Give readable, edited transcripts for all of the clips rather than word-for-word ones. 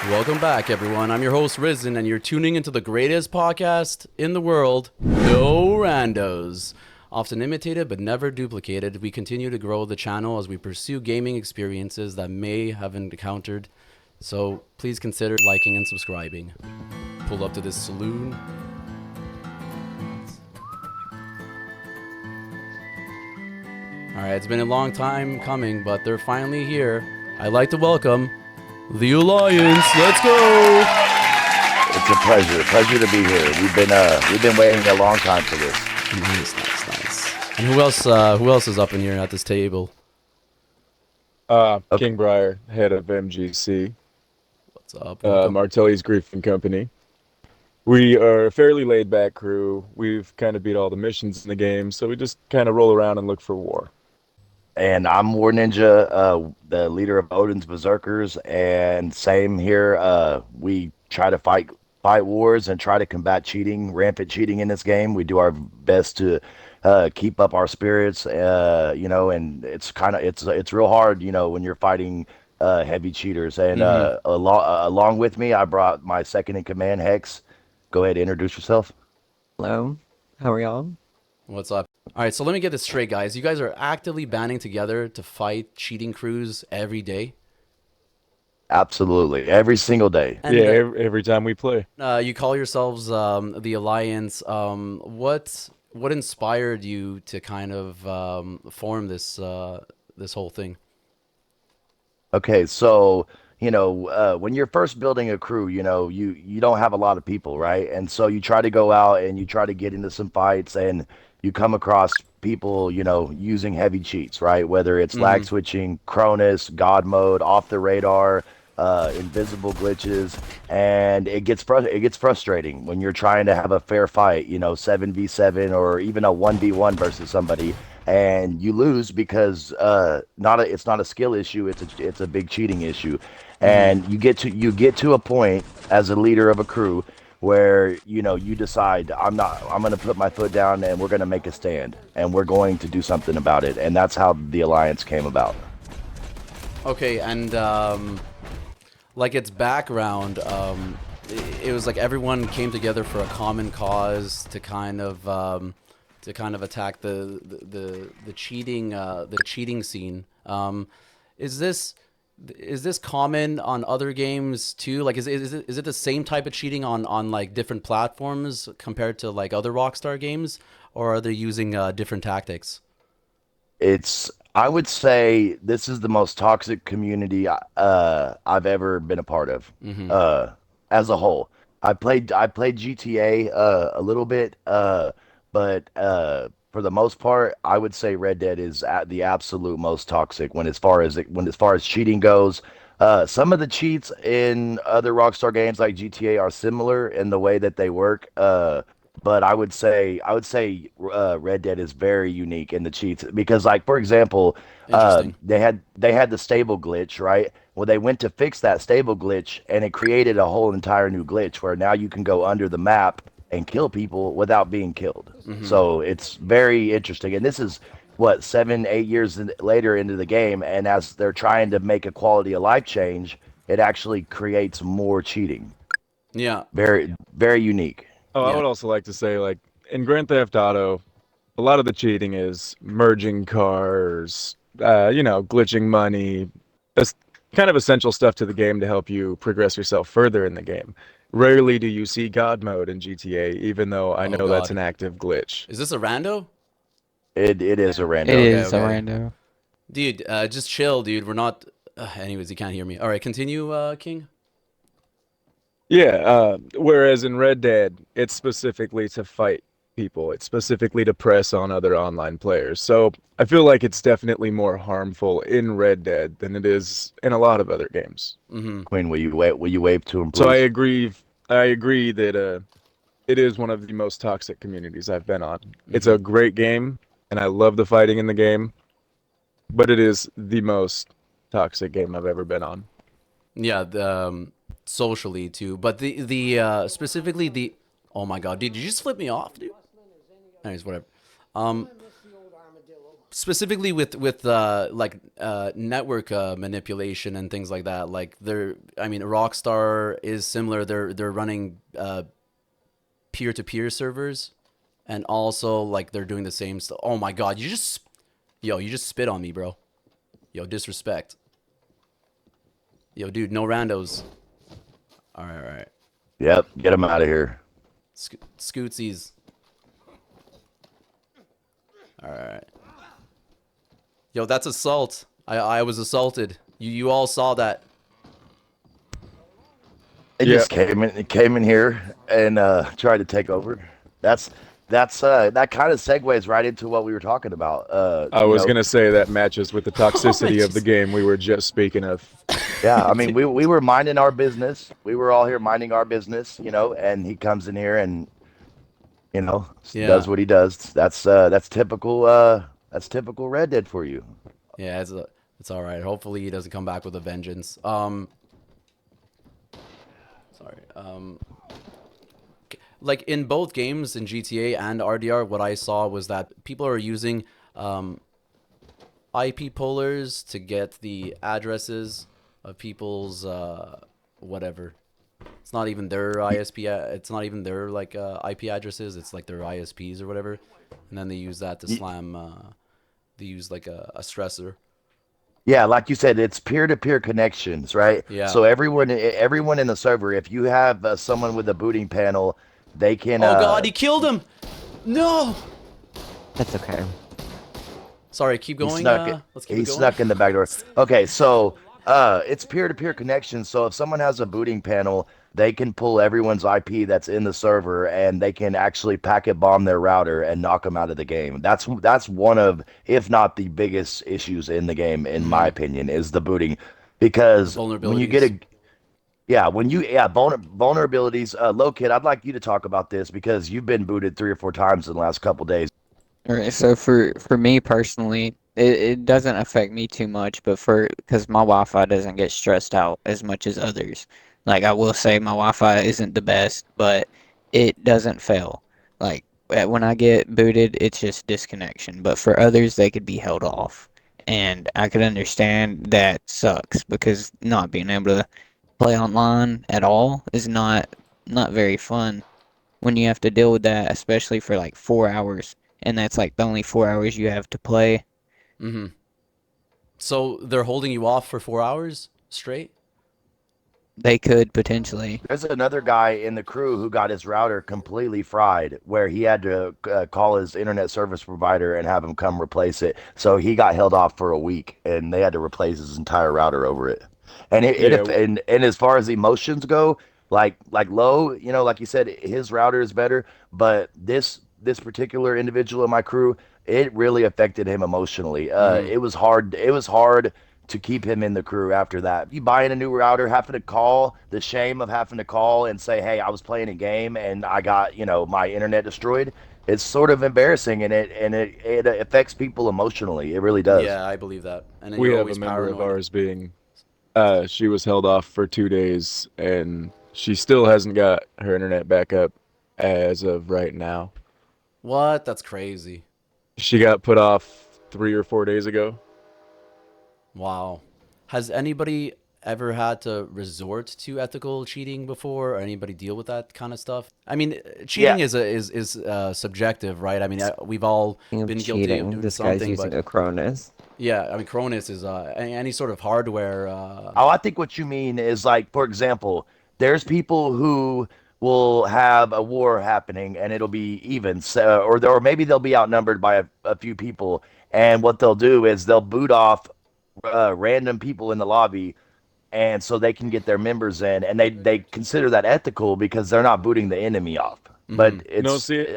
Welcome back, everyone. I'm your host, Risen, and you're tuning into the greatest podcast in the world, No Randos. Often imitated but never duplicated, we continue to grow the channel as we pursue gaming experiences that may have encountered. So please consider liking and subscribing. Pull up to this saloon. Alright, it's been a long time coming, but they're finally here. I'd like to welcome the Alliance. Let's go! It's a pleasure to be here. We've been waiting a long time for this. Nice. And who else is up in here at this table? King Briar, head of MGC. What's up? Welcome. Martelli's Grief and Company. We are a fairly laid-back crew. We've kind of beat all the missions in the game, so we just kind of roll around and look for war. And I'm War Ninja, the leader of Odin's Berserkers, and same here. We try to fight wars and try to combat rampant cheating in this game. We do our best to keep up our spirits, and it's real hard, when you're fighting heavy cheaters. And along with me, I brought my second in command, Hex. Go ahead, introduce yourself. Hello, how are y'all? What's up? All right, so let me get this straight, guys. You guys are actively banding together to fight cheating crews every day? Absolutely, every single day. And, every time we play. you call yourselves the Alliance. What inspired you to kind of form this whole thing? Okay, so when you're first building a crew, you don't have a lot of people, right? And so you try to go out and you try to get into some fights, and you come across people, using heavy cheats, right? Whether it's lag switching, Cronus, God mode, off the radar, invisible glitches, and it gets frustrating when you're trying to have a fair fight, 7v7 or even a 1v1 versus somebody, and you lose because it's not a skill issue, it's a big cheating issue. And you get to a point as a leader of a crew where you decide, I'm going to put my foot down and we're going to make a stand and we're going to do something about it. And that's how the Alliance came about. Okay, and like its background, it was like everyone came together for a common cause to kind of attack the cheating scene. Is this common on other games too? Like, is it the same type of cheating on like different platforms compared to like other Rockstar games, or are they using different tactics? I would say this is the most toxic community I've ever been a part of. As a whole, I played GTA a little bit, but for the most part, I would say Red Dead is at the absolute most toxic as far as cheating goes. Some of the cheats in other Rockstar games like GTA are similar in the way that they work. But I would say Red Dead is very unique in the cheats because, like, for example, they had the stable glitch, right? Well, they went to fix that stable glitch, and it created a whole entire new glitch where now you can go under the map and kill people without being killed. So it's very interesting. And this is what 7-8 years later into the game, and as they're trying to make a quality of life change, it actually creates more cheating. Yeah. Very, very unique. Oh, Yeah. I would also like to say, like, in Grand Theft Auto, a lot of the cheating is merging cars, glitching money. That's kind of essential stuff to the game to help you progress yourself further in the game. Rarely do you see God mode in GTA, even though I know that's an active glitch. Is this a rando? It is a random. It is okay. a rando. Dude, just chill, dude. We're not. Anyways, you can't hear me. All right, continue, King. Yeah, whereas in Red Dead, it's specifically to fight people. It's specifically to press on other online players. So I feel like it's definitely more harmful in Red Dead than it is in a lot of other games. Queen, will you wave to him, please? So I agree that it is one of the most toxic communities I've been on. It's a great game, and I love the fighting in the game, but it is the most toxic game I've ever been on. Yeah, socially too, but the specifically the. Oh my God, dude, did you just flip me off, dude? Anyways, whatever. specifically with like network manipulation and things like that. Like I mean, Rockstar is similar. They're running peer-to-peer servers, and also like they're doing the same stuff. Oh my God, you just spit on me, bro. Yo, disrespect. Yo, dude, no randos. All right, all right. Yep, get him out of here. Scootsies. All right. Yo, that's assault. I was assaulted. You all saw that. It just came in here and tried to take over. That kind of segues right into what we were talking about. I was gonna say that matches with the toxicity of the just- game we were just speaking of. Yeah, I mean, we were minding our business. We were all here minding our business, and he comes in here and Yeah. does what he does. That's typical. That's typical Red Dead for you. Yeah, it's all right. Hopefully he doesn't come back with a vengeance. Sorry. Like in both games, in GTA and RDR, what I saw was that people are using IP pullers to get the addresses of people's whatever. It's not even their ISP. It's not even their like IP addresses. It's like their ISPs or whatever, and then they use that to slam. They use like a stressor. Yeah, like you said, it's peer-to-peer connections, right? Yeah. So everyone in the server, if you have someone with a booting panel, they can. Oh God, he killed him! No. That's okay. Sorry, keep He going. snuck Let's keep he it going. snuck in the back door. Okay, so it's peer-to-peer connection. So if someone has a booting panel, they can pull everyone's IP that's in the server, and they can actually packet bomb their router and knock them out of the game. That's one of, if not the biggest issues in the game, in my opinion, is the booting, because when you get Vulnerabilities. vulnerabilities. Low Kid, I'd like you to talk about this because you've been booted 3 or 4 times in the last couple days. All right, so for me personally, it doesn't affect me too much, but because my Wi-Fi doesn't get stressed out as much as others. Like I will say my Wi-Fi isn't the best, but it doesn't fail. Like when I get booted, it's just disconnection. But for others, they could be held off. And I could understand that sucks because not being able to play online at all is not very fun when you have to deal with that, especially for like 4 hours, and that's like the only 4 hours you have to play. Mm-hmm. So they're holding you off for 4 hours straight? They could potentially. There's another guy in the crew who got his router completely fried, where he had to call his internet service provider and have him come replace it. So he got held off for a week, and they had to replace his entire router over it. And and as far as emotions go, like Low, like you said, his router is better, but this particular individual in my crew, it really affected him emotionally. It was hard. It was hard to keep him in the crew after that. You buying a new router, having to call, the shame of having to call and say, "Hey, I was playing a game and I got, my internet destroyed." It's sort of embarrassing, and it affects people emotionally. It really does. Yeah, I believe that. And then We you're have a always member of paranoid. ours being, she was held off for 2 days, and she still hasn't got her internet back up as of right now. What? That's crazy. She got put off 3 or 4 days ago. Wow. Has anybody ever had to resort to ethical cheating before, or anybody deal with that kind of stuff? I mean, cheating Yeah. is subjective, right? I mean, we've all Speaking of been guilty of cheating, doing this guy's something, using but a Cronus. yeah, I mean, Cronus is any sort of hardware. Oh, I think what you mean is, like, for example, there's people who will have a war happening and it'll be even, so, or maybe they'll be outnumbered by a few people, and what they'll do is they'll boot off random people in the lobby, and so they can get their members in, and they consider that ethical because they're not booting the enemy off. But No, it's see,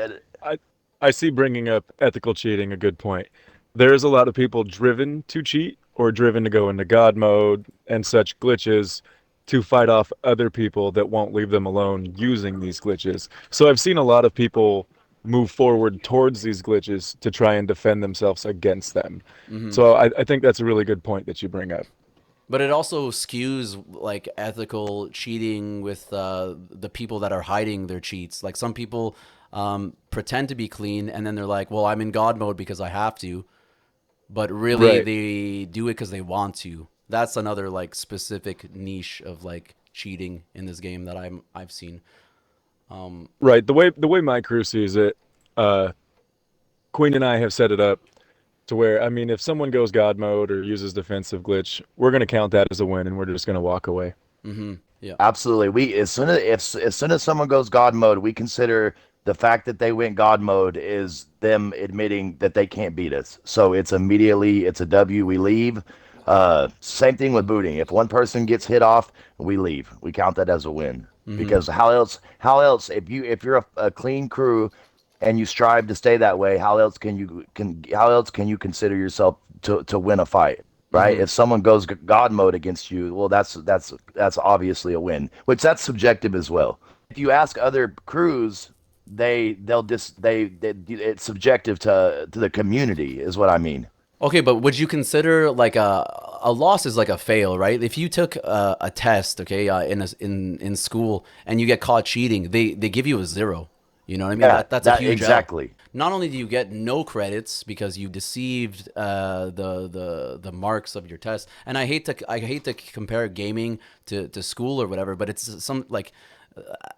I I see bringing up ethical cheating a good point. There's a lot of people driven to cheat or driven to go into God mode and such glitches to fight off other people that won't leave them alone using these glitches. So I've seen a lot of people move forward towards these glitches to try and defend themselves against them. So I think that's a really good point that you bring up. But it also skews like ethical cheating with the people that are hiding their cheats. Like some people pretend to be clean, and then they're like, "Well, I'm in God mode because I have to," but really Right. they do it because they want to. That's another like specific niche of like cheating in this game that I've seen. Right. The way my crew sees it, uh, Queen and I have set it up to where, I mean, if someone goes God mode or uses defensive glitch, we're gonna count that as a win, and we're just gonna walk away. Yeah. Absolutely. We as soon as someone goes God mode, we consider the fact that they went God mode is them admitting that they can't beat us. So it's a W. We leave. Same thing with booting. If one person gets hit off, we leave. We count that as a win. Because how else if you're a clean crew and you strive to stay that way, how else can you consider yourself to win a fight? Right? If someone goes God mode against you, well, that's obviously a win, which that's subjective as well. If you ask other crews, they'll just they it's subjective to the community, is what I mean. Okay, but would you consider like a loss is like a fail, right? If you took a test, okay, in school and you get caught cheating, they give you a zero. You know what I mean? Yeah, That's a that huge L. exactly. Not only do you get no credits because you deceived the marks of your test, and I hate to compare gaming to school or whatever, but it's some like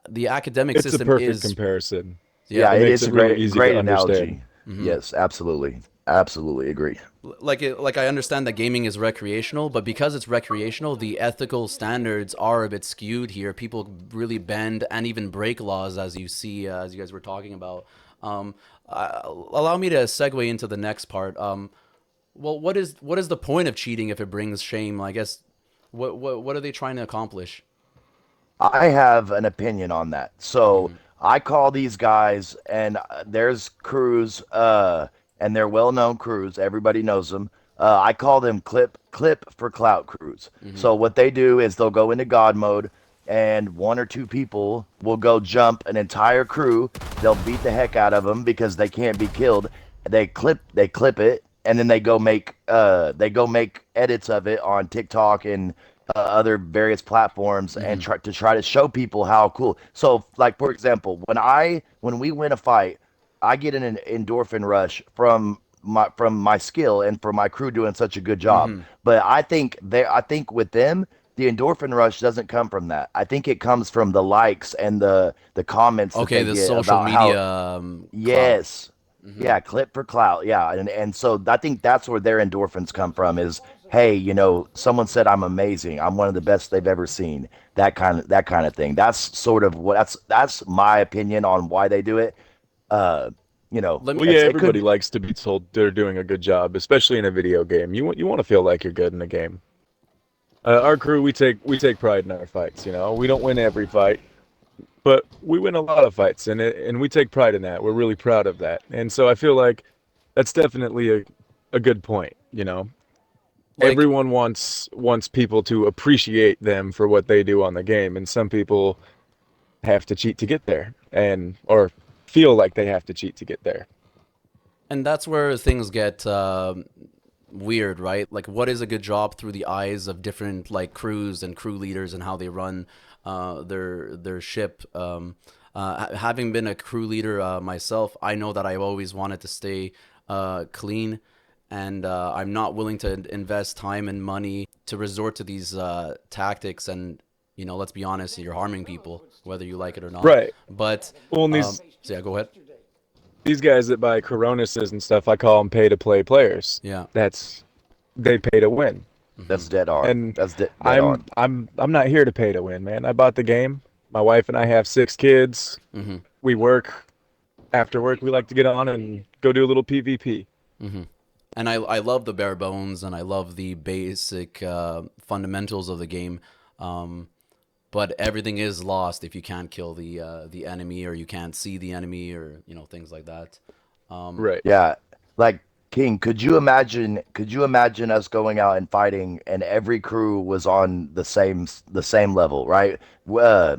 the academic It's a system perfect is comparison. yeah. Yeah, It it makes is a it really great easy to great understand. analogy. Yes, absolutely. Absolutely agree. Like I understand that gaming is recreational, but because it's recreational, the ethical standards are a bit skewed here. People really bend and even break laws, as you see, as you guys were talking about. Um, Allow me to segue into the next part. Well, what is the point of cheating if it brings shame? I guess what are they trying to accomplish? I have an opinion on that. So I call these guys, and there's crews, and they're well-known crews. Everybody knows them. I call them clip for clout crews. So what they do is they'll go into God mode, and one or two people will go jump an entire crew. They'll beat the heck out of them because they can't be killed. They clip it, and then they go make edits of it on TikTok and other various platforms and try to show people how cool. So, like for example, when we win a fight, I get an endorphin rush from my skill and from my crew doing such a good job. But I think with them, the endorphin rush doesn't come from that. I think it comes from the likes and the comments that Okay, they the get social about how. media clout. Yes. Yeah, clip for clout. Yeah, and so I think that's where their endorphins come from is, hey, someone said I'm amazing. I'm one of the best they've ever seen. That kind of thing. That's sort of that's my opinion on why they do it. Uh, Let me Well, yeah, it everybody could. likes to be told they're doing a good job, especially in a video game. You want to feel like you're good in a game. Our crew, we take pride in our fights. We don't win every fight, but we win a lot of fights, and we take pride in that. We're really proud of that, and so I feel like that's definitely a good point. like Everyone wants people to appreciate them for what they do on the game, and some people have to cheat to get there, and or feel like they have to cheat to get there. and that's where things get weird, right? Like, what is a good job through the eyes of different like crews and crew leaders and how they run their ship. Having been a crew leader myself, I know that I've always wanted to stay clean, and I'm not willing to invest time and money to resort to these tactics. And let's be honest, you're harming people, whether you like it or not. Right. But Well, and so yeah, go ahead. these guys that buy Coronuses and stuff, I call them pay to play players. Yeah. That's They pay to win. That's dead on. And That's dead I'm on. I'm I'm not here to pay to win, man. I bought the game. My wife and I have 6 kids. We work. After work, we like to get on and go do a little PvP. And I love the bare bones and I love the basic fundamentals of the game. But everything is lost if you can't kill the enemy, or you can't see the enemy, or things like that. Right. Yeah, like King, could you imagine us going out and fighting and every crew was on the same level, right? Uh,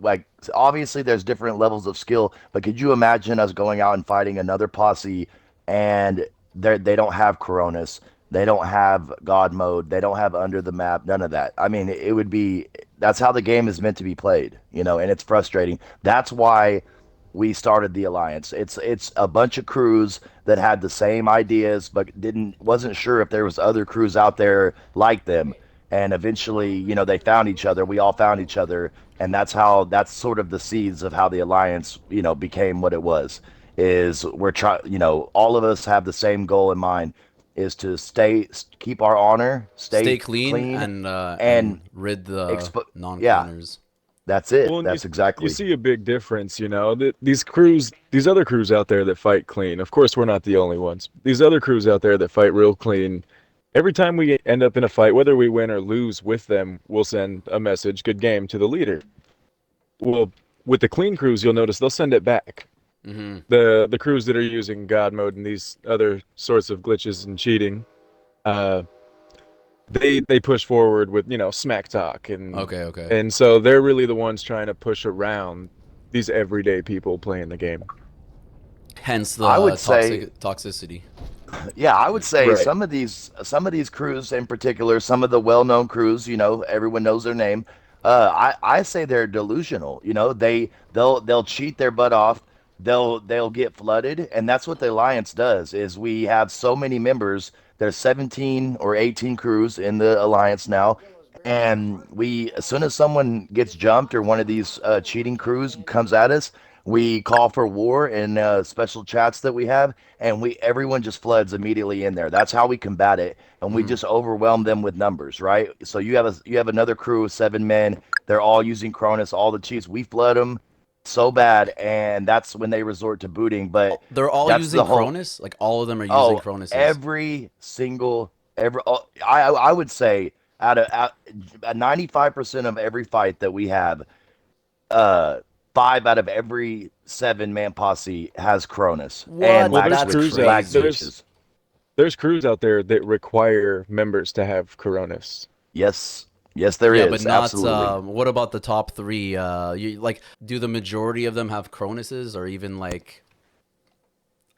like obviously there's different levels of skill, but could you imagine us going out and fighting another posse and they don't have Coronas, they don't have God mode, they don't have under the map, none of that. I mean, that's how the game is meant to be played, and it's frustrating. That's why we started the alliance. It's a bunch of crews that had the same ideas, but wasn't sure if there was other crews out there like them. And eventually, they found each other. We all found each other, and that's sort of the seeds of how the alliance, became what it was. Is we're trying, all of us have the same goal in mind, is to keep our honor, Stay stay clean clean, and and rid the yeah, non-cleaners. that's it. Well, and That's you exactly. see a big difference, that these other crews out there that fight clean. Of course, we're not the only ones. These other crews out there that fight real clean. Every time we end up in a fight, whether we win or lose with them, we'll send a message, "Good game," to the leader. Well, with the clean crews, you'll notice they'll send it back. Mm-hmm. The crews that are using God mode and these other sorts of glitches and cheating, uh, they push forward with smack talk Okay. and so they're really the ones trying to push around these everyday people playing the game. Hence I would the say toxicity. Yeah, I would say Right. some of these crews in particular, some of the well-known crews, everyone knows their name. I say they're delusional. They'll cheat their butt off. They'll get flooded, and that's what the alliance does. Is we have so many members. There's 17 or 18 crews in the alliance now, and as soon as someone gets jumped or one of these cheating crews comes at us, we call for war in special chats that we have, and everyone just floods immediately in there. That's how we combat it, and we Mm-hmm. just overwhelm them with numbers, right? So you have another crew of 7 men. They're all using Cronus, all the cheats. We flood them so bad, and that's when they resort to booting. But They're all that's using the whole. Cronus. Like all of them are using Oh, Cronuses. every single every. Oh, I would say out 95% of every fight that we have, uh, 5 out of every 7-man posse has Cronus and What? Well, lag there's That's switch crews out lag crazy. switches. there's crews out there that require members to have Coronas. Yes, yes, there Yeah, but is not. absolutely. What about the top three? Do the majority of them have Cronuses, or even like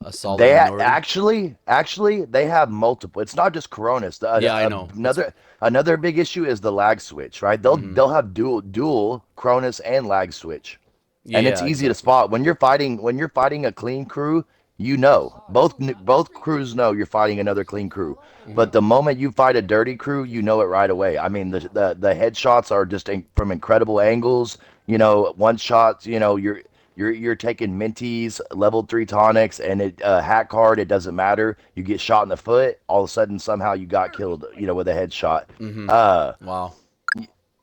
a solid minority? Actually, they have multiple. It's not just Coronas. Yeah, I know. It's Another big issue is the lag switch, right? They'll mm-hmm. they'll have dual Cronus and lag switch, Yeah, and it's yeah, easy to exactly. spot when you're fighting a clean crew. Both crews know you're fighting another clean crew, Mm-hmm. but the moment you fight a dirty crew, you know it right away. I mean, the headshots are just from incredible angles. One shots. You're taking minties, level 3 tonics, and it hack card. It doesn't matter. You get shot in the foot. All of a sudden, somehow you got killed. With a headshot. Mm-hmm. Uh, Wow.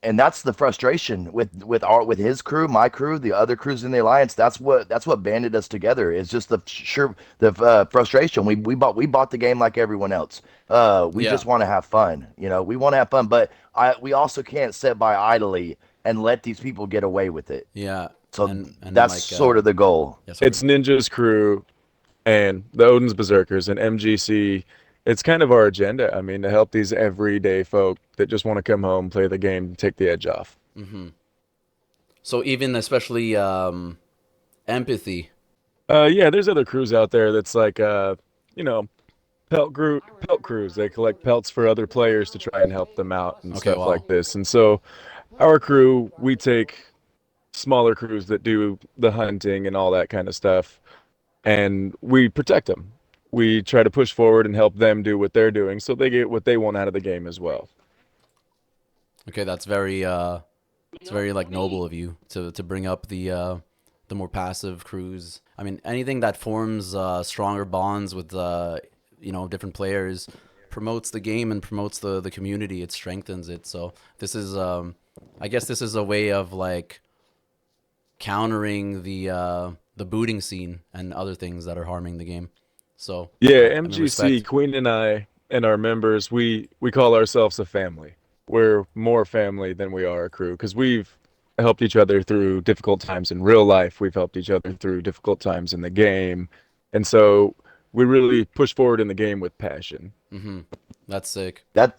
and that's the frustration with his crew, my crew, the other crews in the alliance. That's what banded us together. It's just the frustration. We bought the game like everyone else. We Yeah, just want to have fun. We want to have fun, but we also can't sit by idly and let these people get away with it. yeah, So and that's like sort of the goal. yeah, sorry. It's Ninja's crew and the Odin's Berserkers and MGC. It's kind of our agenda. I mean, to help these everyday folk that just want to come home, play the game, take the edge off. Mm-hmm. So even especially empathy. Yeah, there's other crews out there that's like, you know, pelt crews. They collect pelts for other players to try and help them out and Okay, stuff wow. like this. And so, our crew, we take smaller crews that do the hunting and all that kind of stuff, and we protect them. We try to push forward and help them do what they're doing, so they get what they want out of the game as well. Okay, that's very it's very like noble of you to bring up the more passive crews. I mean, anything that forms stronger bonds with different players promotes the game and promotes the community. It strengthens it. So this is I guess this is a way of like countering the booting scene and other things that are harming the game. So Yeah, I mean, MGC, respect. Queen and I and our members, we call ourselves a family. We're more family than we are a crew because we've helped each other through difficult times in real life. We've helped each other through difficult times in the game. And so we really push forward in the game with passion. Mm-hmm. That's sick. That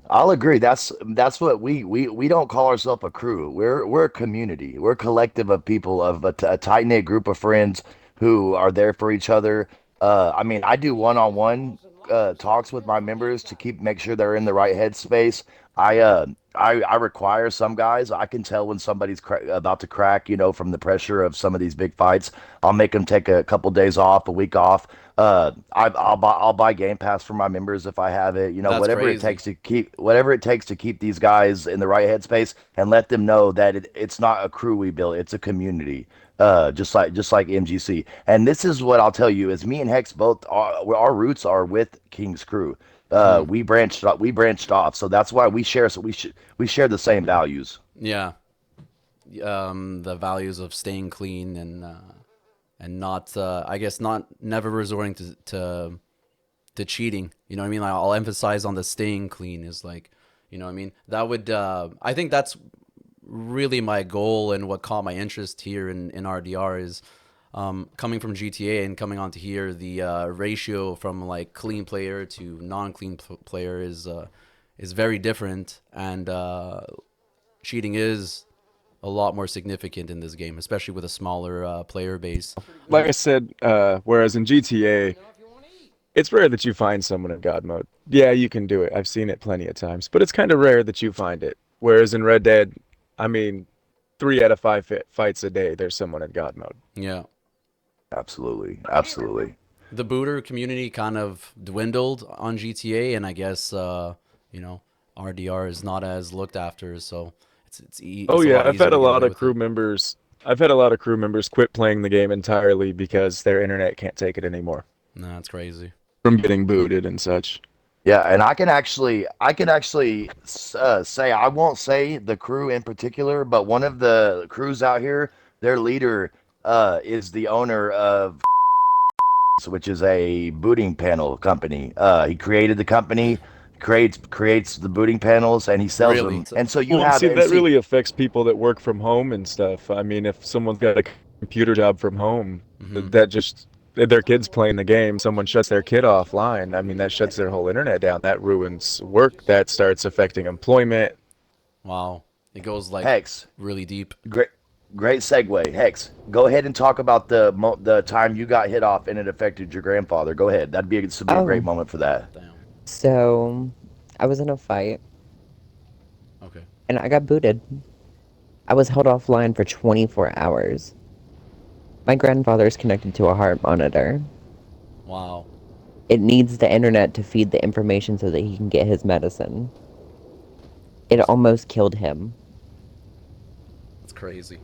I'll agree. That's what we don't call ourselves a crew. We're a community. We're a collective of people, of a tight knit group of friends who are there for each other. I mean, I do one on one talks with my members to make sure they're in the right headspace. I require some guys. I can tell when somebody's about to crack, from the pressure of some of these big fights. I'll make them take a couple days off, a week off. I'll buy Game Pass for my members if I have it. That's crazy. Whatever it takes to keep these guys in the right headspace and let them know that it's not a crew we built, it's a community. Just like MGC. And this is what I'll tell you: is me and Hex both our roots are with King's Crew. Hmm. We branched off, so that's why we share the same values. Yeah. The values of staying clean and not I guess not never resorting to cheating. You know what I mean? Like, I'll emphasize on the staying clean is like, you know what I mean? That would I think that's really my goal and what caught my interest here in RDR is coming from GTA and coming onto here, the ratio from like clean player to non-clean player is very different, and cheating is a lot more significant in this game, especially with a smaller player base. Like I said, whereas in GTA, it's rare that you find someone in God mode. Yeah, you can do it. I've seen it plenty of times, but it's kind of rare that you find it. Whereas in Red Dead, I mean, 3 out of 5 fights a day, there's someone in God mode. Yeah. Absolutely, absolutely. The booter community kind of dwindled on GTA, and I guess RDR is not as looked after, so Oh it's a yeah, lot I've easier had to a get lot away of with crew it. members. I've had a lot of crew members quit playing the game entirely because their internet can't take it anymore No, that's crazy. from getting booted and such. Yeah, and I can actually say, I won't say the crew in particular, but one of the crews out here, their leader is the owner of which is a booting panel company. He created the company, creates the booting panels, and he sells Really? them. And so you Well, have see, and that see, really affects people that work from home and stuff. I mean, if someone's got a computer job from home, Hmm. that just their kid's playing the game, someone shuts their kid offline. I mean, that shuts their whole internet down. That ruins work. That starts affecting employment. Wow. It goes like Hex, really deep. great great segue. Hex, go ahead and talk about the time you got hit off and it affected your grandfather. Go ahead. This would be a great Oh, moment for that. Damn. so I was in a fight Okay. and I got booted. I was held offline for 24 hours. My grandfather's connected to a heart monitor. Wow. It needs the internet to feed the information so that he can get his medicine. It almost killed him. That's crazy.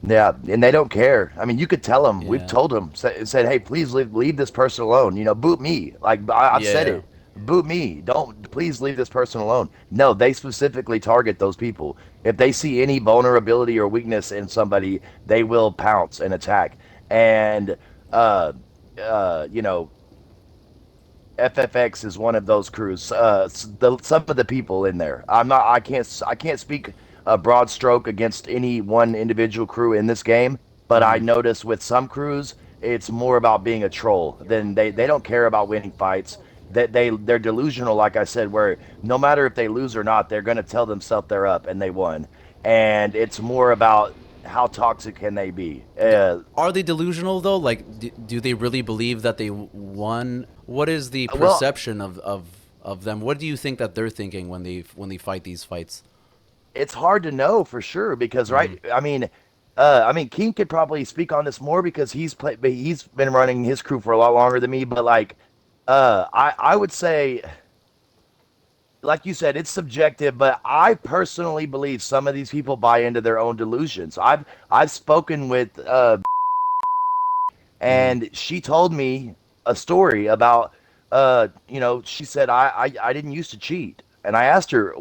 Yeah, and they don't care. I mean, you could tell them. We've Yeah. told them, said, hey, please leave this person alone. Boot me. Like I've said Yeah. it. Boot me. Don't please leave this person alone. No, they specifically target those people. If they see any vulnerability or weakness in somebody, they will pounce and attack. And uh, uh, you know, FFX is one of those crews. Some of the people in there. I can't speak a broad stroke against any one individual crew in this game, but I Hmm. notice with some crews, it's more about being a troll. Than they don't care about winning fights. They're delusional, like I said, where no matter if they lose or not, they're gonna tell themselves they're up and they won. And it's more about how toxic can they be. Are they delusional though? Like, do they really believe that they won? What is the Well, perception of them? What do you think that they're thinking when they fight these fights? it's hard to know for sure because Hmm. right. I mean, King could probably speak on this more because he's been running his crew for a lot longer than me. But like, I would say, like you said, it's subjective. But I personally believe some of these people buy into their own delusions. I've spoken with Hmm. and she told me a story about she said I didn't used to cheat, and I asked her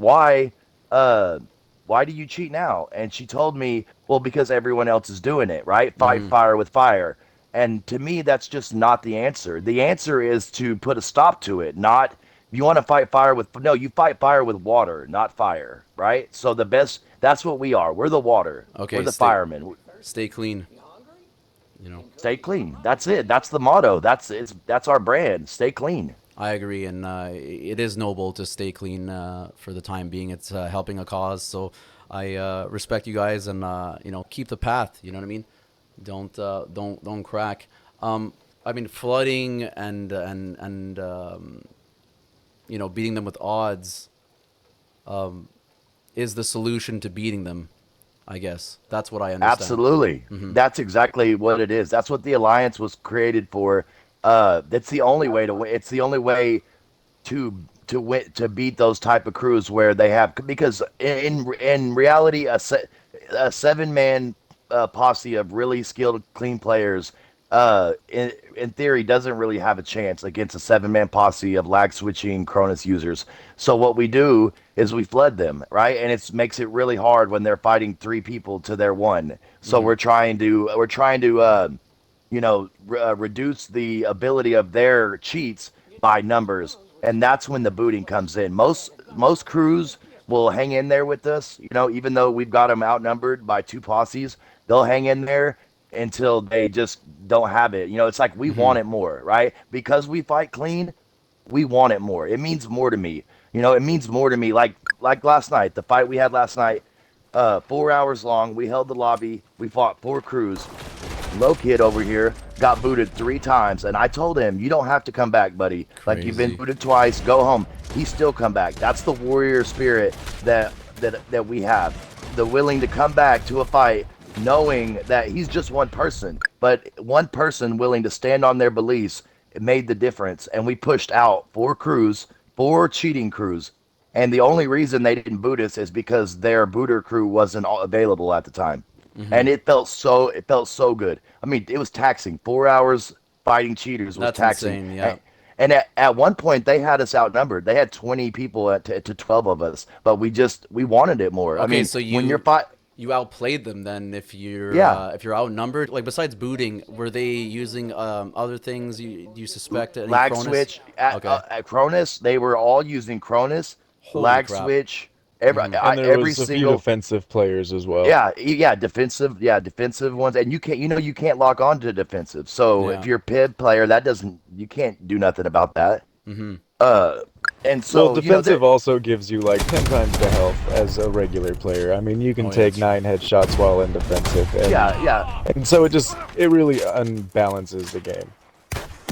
uh why do you cheat now, and she told me, well, because everyone else is doing it, right? Fight Hmm. fire with fire. And to me, that's just not the answer. The answer is to put a stop to it. Not, if you want to fight fire with, no, you fight fire with water, not fire, right? So the best, that's what we are. We're the water. We're Okay. the firemen. Stay clean. You know. Stay clean. That's it. That's the motto. That's our brand. Stay clean. I agree, and it is noble to stay clean for the time being. It's helping a cause, so I respect you guys, and keep the path. You know what I mean? Don't crack. Um, I mean, flooding and beating them with odds is the solution to beating them. I guess that's what I understand. Absolutely. That's exactly what it is. That's what the alliance was created for. That's the only way to win. It's the only way to win, to beat those type of crews where they have, because in reality a 7-man posse of really skilled clean players in theory doesn't really have a chance against a 7-man posse of lag switching Cronus users. So what we do is we flood them, right? And it makes it really hard when they're fighting 3 people to their 1. So we're trying to reduce the ability of their cheats by numbers, and that's when the booting comes in. Most crews will hang in there with us, even though we've got them outnumbered by 2 posses. They'll hang in there until they just don't have it. It's like we want it more, right? Because we fight clean, we want it more. It means more to me. It means more to me. Like last night, the fight we had last night, 4 hours long. We held the lobby. We fought 4 crews. Low kid over here got booted 3 times, and I told him, you don't have to come back, buddy. Crazy. Like, you've been booted twice, go home. He still come back. That's the warrior spirit that we have. The willing to come back to a fight, knowing that he's just one person, but one person willing to stand on their beliefs, it made the difference. And we pushed out 4 crews, 4 cheating crews. And the only reason they didn't boot us is because their booter crew wasn't available at the time. And it felt so good. I mean, it was taxing. 4 hours fighting cheaters was That's taxing. insane, yeah. And at one point they had us outnumbered. They had 20 people to 12 of us, but we wanted it more. Okay, I mean, so when you outplayed them then. If you're outnumbered, like, besides booting, were they using other things you suspect? Any lag Cronus? switch at Cronus, they were all using Cronus, Holy lag crap. switch, And there every was a few single defensive players as well. defensive ones, and you can't lock on to defensive. So Yeah. if you're a PIB player, you can't do nothing about that. And so Well, defensive also gives you like 10 times the health as a regular player. I mean, you can Oh, yeah, take that's 9 headshots while in defensive. And, And so it really unbalances the game.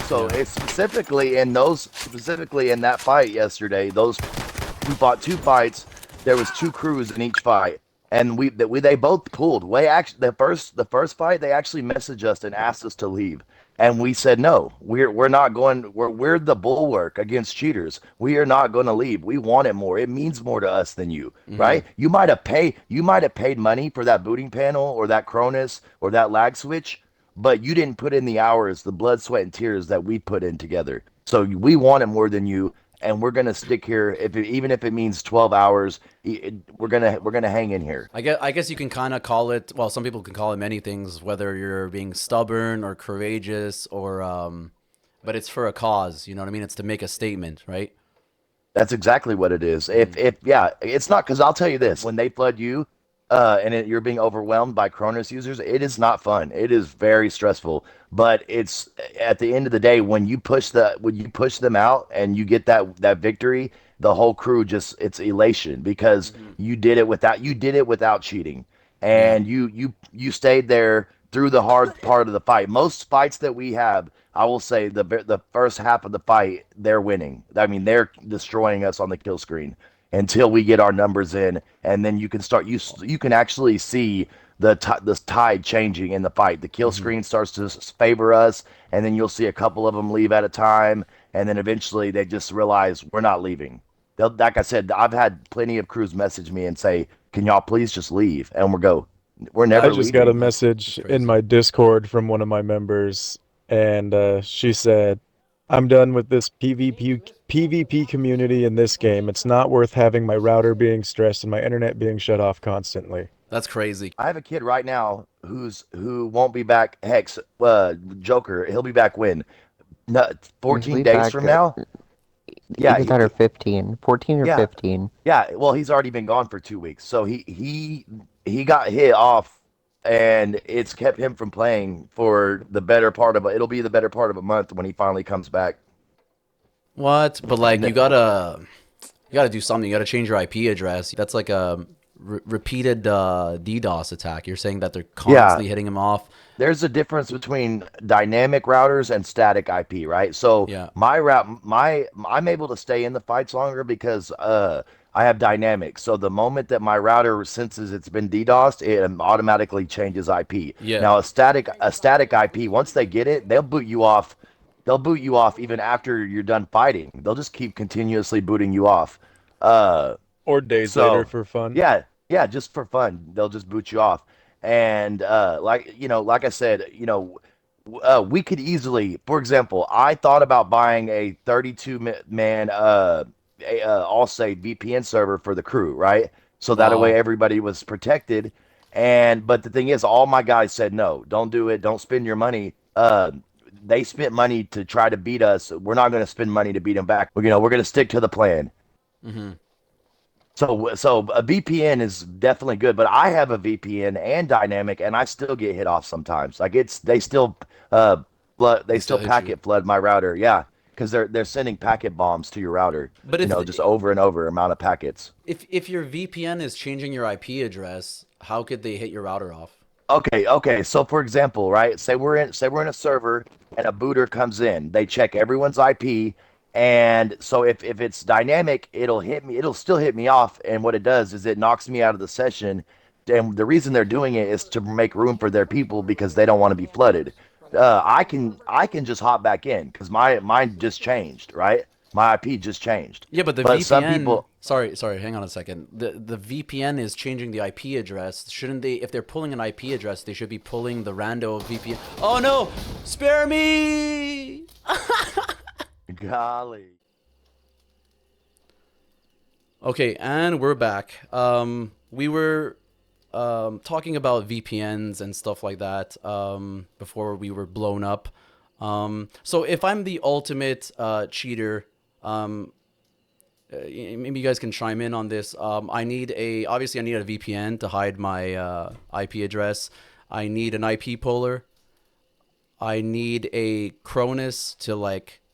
So it's specifically in that fight yesterday, we fought 2 fights. There was 2 crews in each fight, and they both pulled. The first fight, they actually messaged us and asked us to leave, and we said no. We're not going. We're the bulwark against cheaters. We are not going to leave. We want it more. It means more to us than you, right? You might have paid money for that booting panel or that Cronus or that lag switch, but you didn't put in the hours, the blood, sweat, and tears that we put in together. So we want it more than you. And we're gonna stick here, even if it means 12 hours. We're gonna hang in here. I guess you can kind of call it. Well, some people can call it many things, whether you're being stubborn or courageous, but it's for a cause. You know what I mean? It's to make a statement, right? That's exactly what it is. It's not, because I'll tell you this: when they flood you, you're being overwhelmed by Cronus users, it is not fun. It is very stressful. But it's, at the end of the day, when you push them out and you get that victory, the whole crew it's elation, because you did it without cheating, and you stayed there through the hard part of the fight. Most fights that we have, I will say, the first half of the fight, they're winning. I mean, they're destroying us on the kill screen until we get our numbers in, and then you can actually see the tide changing in the fight. The kill screen starts to favor us, and then you'll see a couple of them leave at a time, and then eventually they just realize we're not leaving. Like I said, I've had plenty of crews message me and say, "Can y'all please just leave?" And we're never I just leaving. got a message in my Discord from one of my members, and she said, "I'm done with this PvP community in this game. It's not worth having my router being stressed and my internet being shut off constantly." That's crazy. I have a kid right now who won't be back. Hex, Joker, he'll be back when? No, 14 days from now? Yeah, Either that or 15. 14 or 15. Yeah, well, he's already been gone for 2 weeks. So he got hit off, and it's kept him from playing for the better part of it'll be the better part of a month when he finally comes back. What? But like, you gotta do something. You gotta change your IP address. That's like a repeated DDoS attack. You're saying that they're constantly hitting him off, there's a difference between dynamic routers and static IP, right? So Yeah. my route, I'm able to stay in the fights longer because I have dynamic. So the moment that my router senses it's been DDoSed, it automatically changes IP. Yeah. Now a static IP, once they get it, they'll boot you off. They'll boot you off even after you're done fighting. They'll just keep continuously booting you off. Uh, Or days later so for fun. yeah, just for fun, they'll just boot you off. And like I said, we could easily, for example, I thought about buying a 32 man all say VPN server for the crew, right? So that way Wow. everybody was protected. And but the thing is, all my guys said no, don't do it, don't spend your money. They spent money to try to beat us. We're not going to spend money to beat them back. We're going to stick to the plan. Mm-hmm. So a VPN is definitely good, but I have a VPN and dynamic, and I still get hit off sometimes. Like they still They they still still hit you. packet flood my router. Yeah, because they're sending packet bombs to your router. But if Just over and over amount of packets. if your VPN is changing your IP address, how could they hit your router off? Okay. So for example, right? Say we're in a server and a booter comes in. They check everyone's IP, and so if it's dynamic, it'll hit me. It'll still hit me off. And what it does is it knocks me out of the session. And the reason they're doing it is to make room for their people because they don't want to be flooded. I can just hop back in because mine just changed, right? My IP just changed. Yeah, but the But some VPN. people, Sorry, hang on a second. The VPN is changing the IP address. Shouldn't they? If they're pulling an IP address, they should be pulling the rando VPN. Oh no! Spare me! golly. Okay, and we're back. We were talking about VPNs and stuff like that before we were blown up. So if I'm the ultimate cheater, maybe you guys can chime in on this. Obviously I need a VPN to hide my IP address. I need an IP puller. I need a Cronus to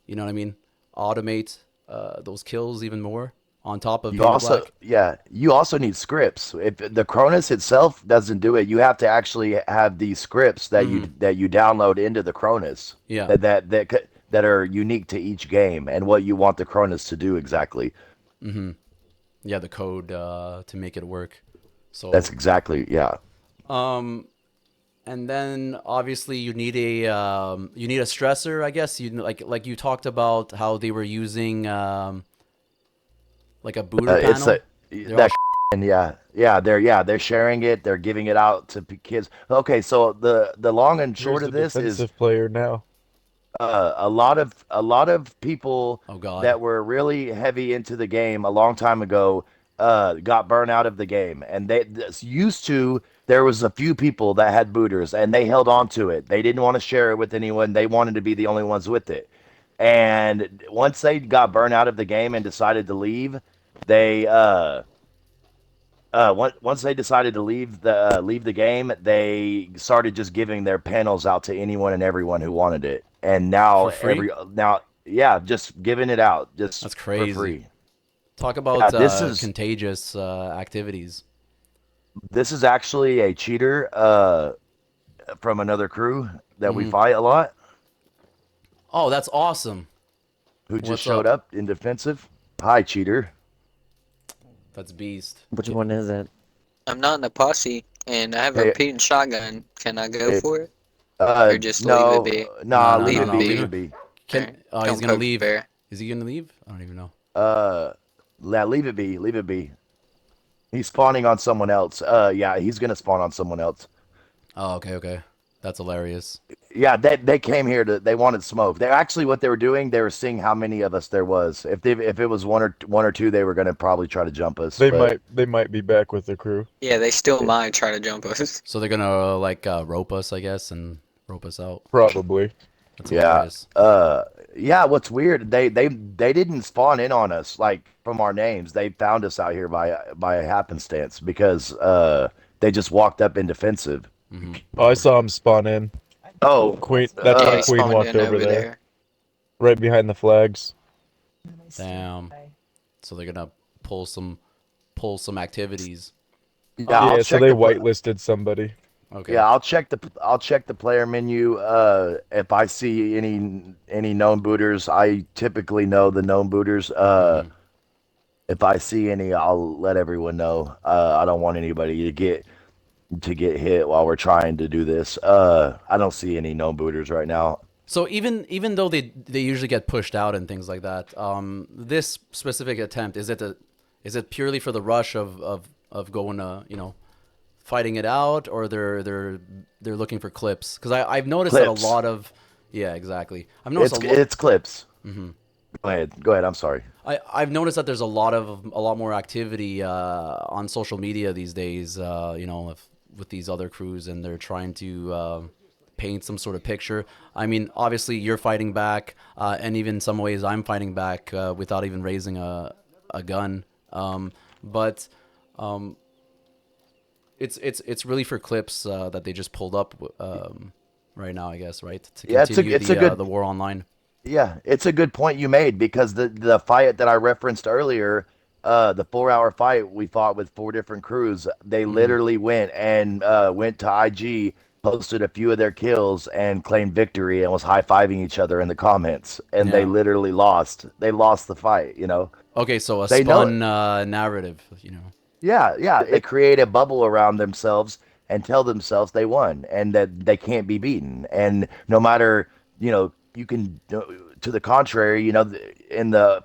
you know what I mean, automate those kills even more on top of You being a also, black. yeah, you also need scripts. If the Cronus itself doesn't do it, you have to actually have these scripts that you download into the Cronus Yeah. that are unique to each game and what you want the Cronus to do exactly. Yeah, the code to make it work. That's So, exactly, yeah. um, and then obviously you need a stressor, I guess. You like you talked about how they were using like a booter It's panel. a They're all that and they're sharing it. They're giving it out to kids. Okay, so the long and short Here's of a this is defensive player now. a lot of people oh god. that were really heavy into the game a long time ago got burned out of the game, and used to. There was a few people that had booters, and they held on to it. They didn't want to share it with anyone. They wanted to be the only ones with it. And once they got burned out of the game and decided to leave, they once they decided to leave the game, they started just giving their panels out to anyone and everyone who wanted it. And For free? yeah, just giving it out just That's for crazy. free. Talk Yeah, about this is contagious activities. this is actually a cheater from another crew that we Hmm. fight a lot Oh, that's awesome. who just What's showed up? up in defensive. Hi, cheater. That's beast. Which one is it? I'm not in the posse, and I have a Hey, repeating shotgun. Can I go hey, for it, or just leave it no, be? No, nah, no, leave no, it no. be, Leave it leave Leave be. it it. be. Can Alright. he's Don't gonna poke the leave? bear. Is he gonna leave? I don't even know. Uh, leave it be, leave it be. He's spawning on someone else. Yeah, he's gonna spawn on someone else. Oh, okay. That's hilarious. Yeah, they came here they wanted smoke. They actually what they were doing, they were seeing how many of us there was. If it was one or two, they were gonna probably try to jump us. But They might be back with the crew. Yeah, they still it, might try to jump us. So they're gonna rope us, I guess, and rope us out. Probably. That's yeah, hilarious. yeah. What's weird? They didn't spawn in on us like from our names. They found us out here by a happenstance because they just walked up in defensive. Hmm. Oh, I saw him spawn in. Oh, Queen. That's Yeah, why he uh, Queen spawned walked in over over there, there. right behind the flags. Damn. So they're gonna pull some activities. yeah. I'll Yeah, so check they the. whitelisted somebody. Okay. Yeah, I'll check the player menu. If I see any known booters, I typically know the known booters. Hmm. If I see any, I'll let everyone know. I don't want anybody to get hit while we're trying to do this. I don't see any known booters right now. So even though they usually get pushed out and things like that, this specific attempt, is it purely for the rush of going to, fighting it out, or they're looking for clips? Because I've noticed that a Clips. lot of, yeah, exactly. I've noticed It's clips. Go ahead. Go ahead. I'm sorry. I've noticed that there's a lot more activity on social media these days. With these other crews, and they're trying to paint some sort of picture. I mean, obviously you're fighting back, and even in some ways I'm fighting back without even raising a gun. But it's really for clips that they just pulled up right now, I guess, right? To Yeah, continue it's a good the war online. Yeah, it's a good point you made because the fight that I referenced earlier, the 4 hour fight we fought with four different crews, they Hmm. literally went to IG, posted a few of their kills, and claimed victory and was high fiving each other in the comments, and they Yeah. literally lost. They lost the fight. Okay, so a They know it. spun narrative. Yeah, yeah. They create a bubble around themselves and tell themselves they won and that they can't be beaten. And no matter, you can, to the contrary, in the,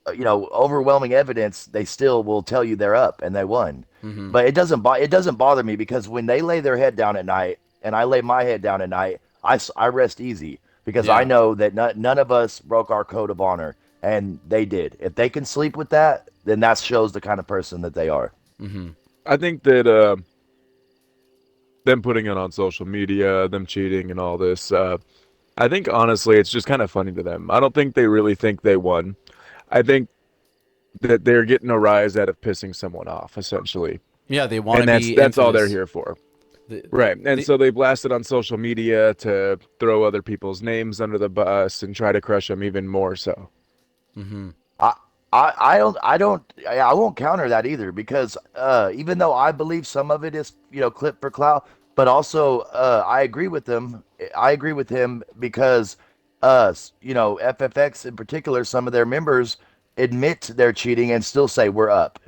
overwhelming evidence, they still will tell you they're up and they won. Hmm. But it doesn't bother me because when they lay their head down at night and I lay my head down at night, I rest easy because I Yeah. know that none of us broke our code of honor and they did. If they can sleep with that, then that shows the kind of person that they are. Hmm. I think that them putting it on social media, them cheating and all this, I think honestly it's just kind of funny to them. I don't think they really think they won. I think that they're getting a rise out of pissing someone off, essentially. Yeah, they want to And that's be that's all they're infamous. here for. The, Right. And the, so they blasted on social media to throw other people's names under the bus and try to crush them even more so. hmm. I I won't counter that either because even though I believe some of it is clip for clout, but also I agree with them. I agree with him because FFX in particular, some of their members admit they're cheating and still say we're up.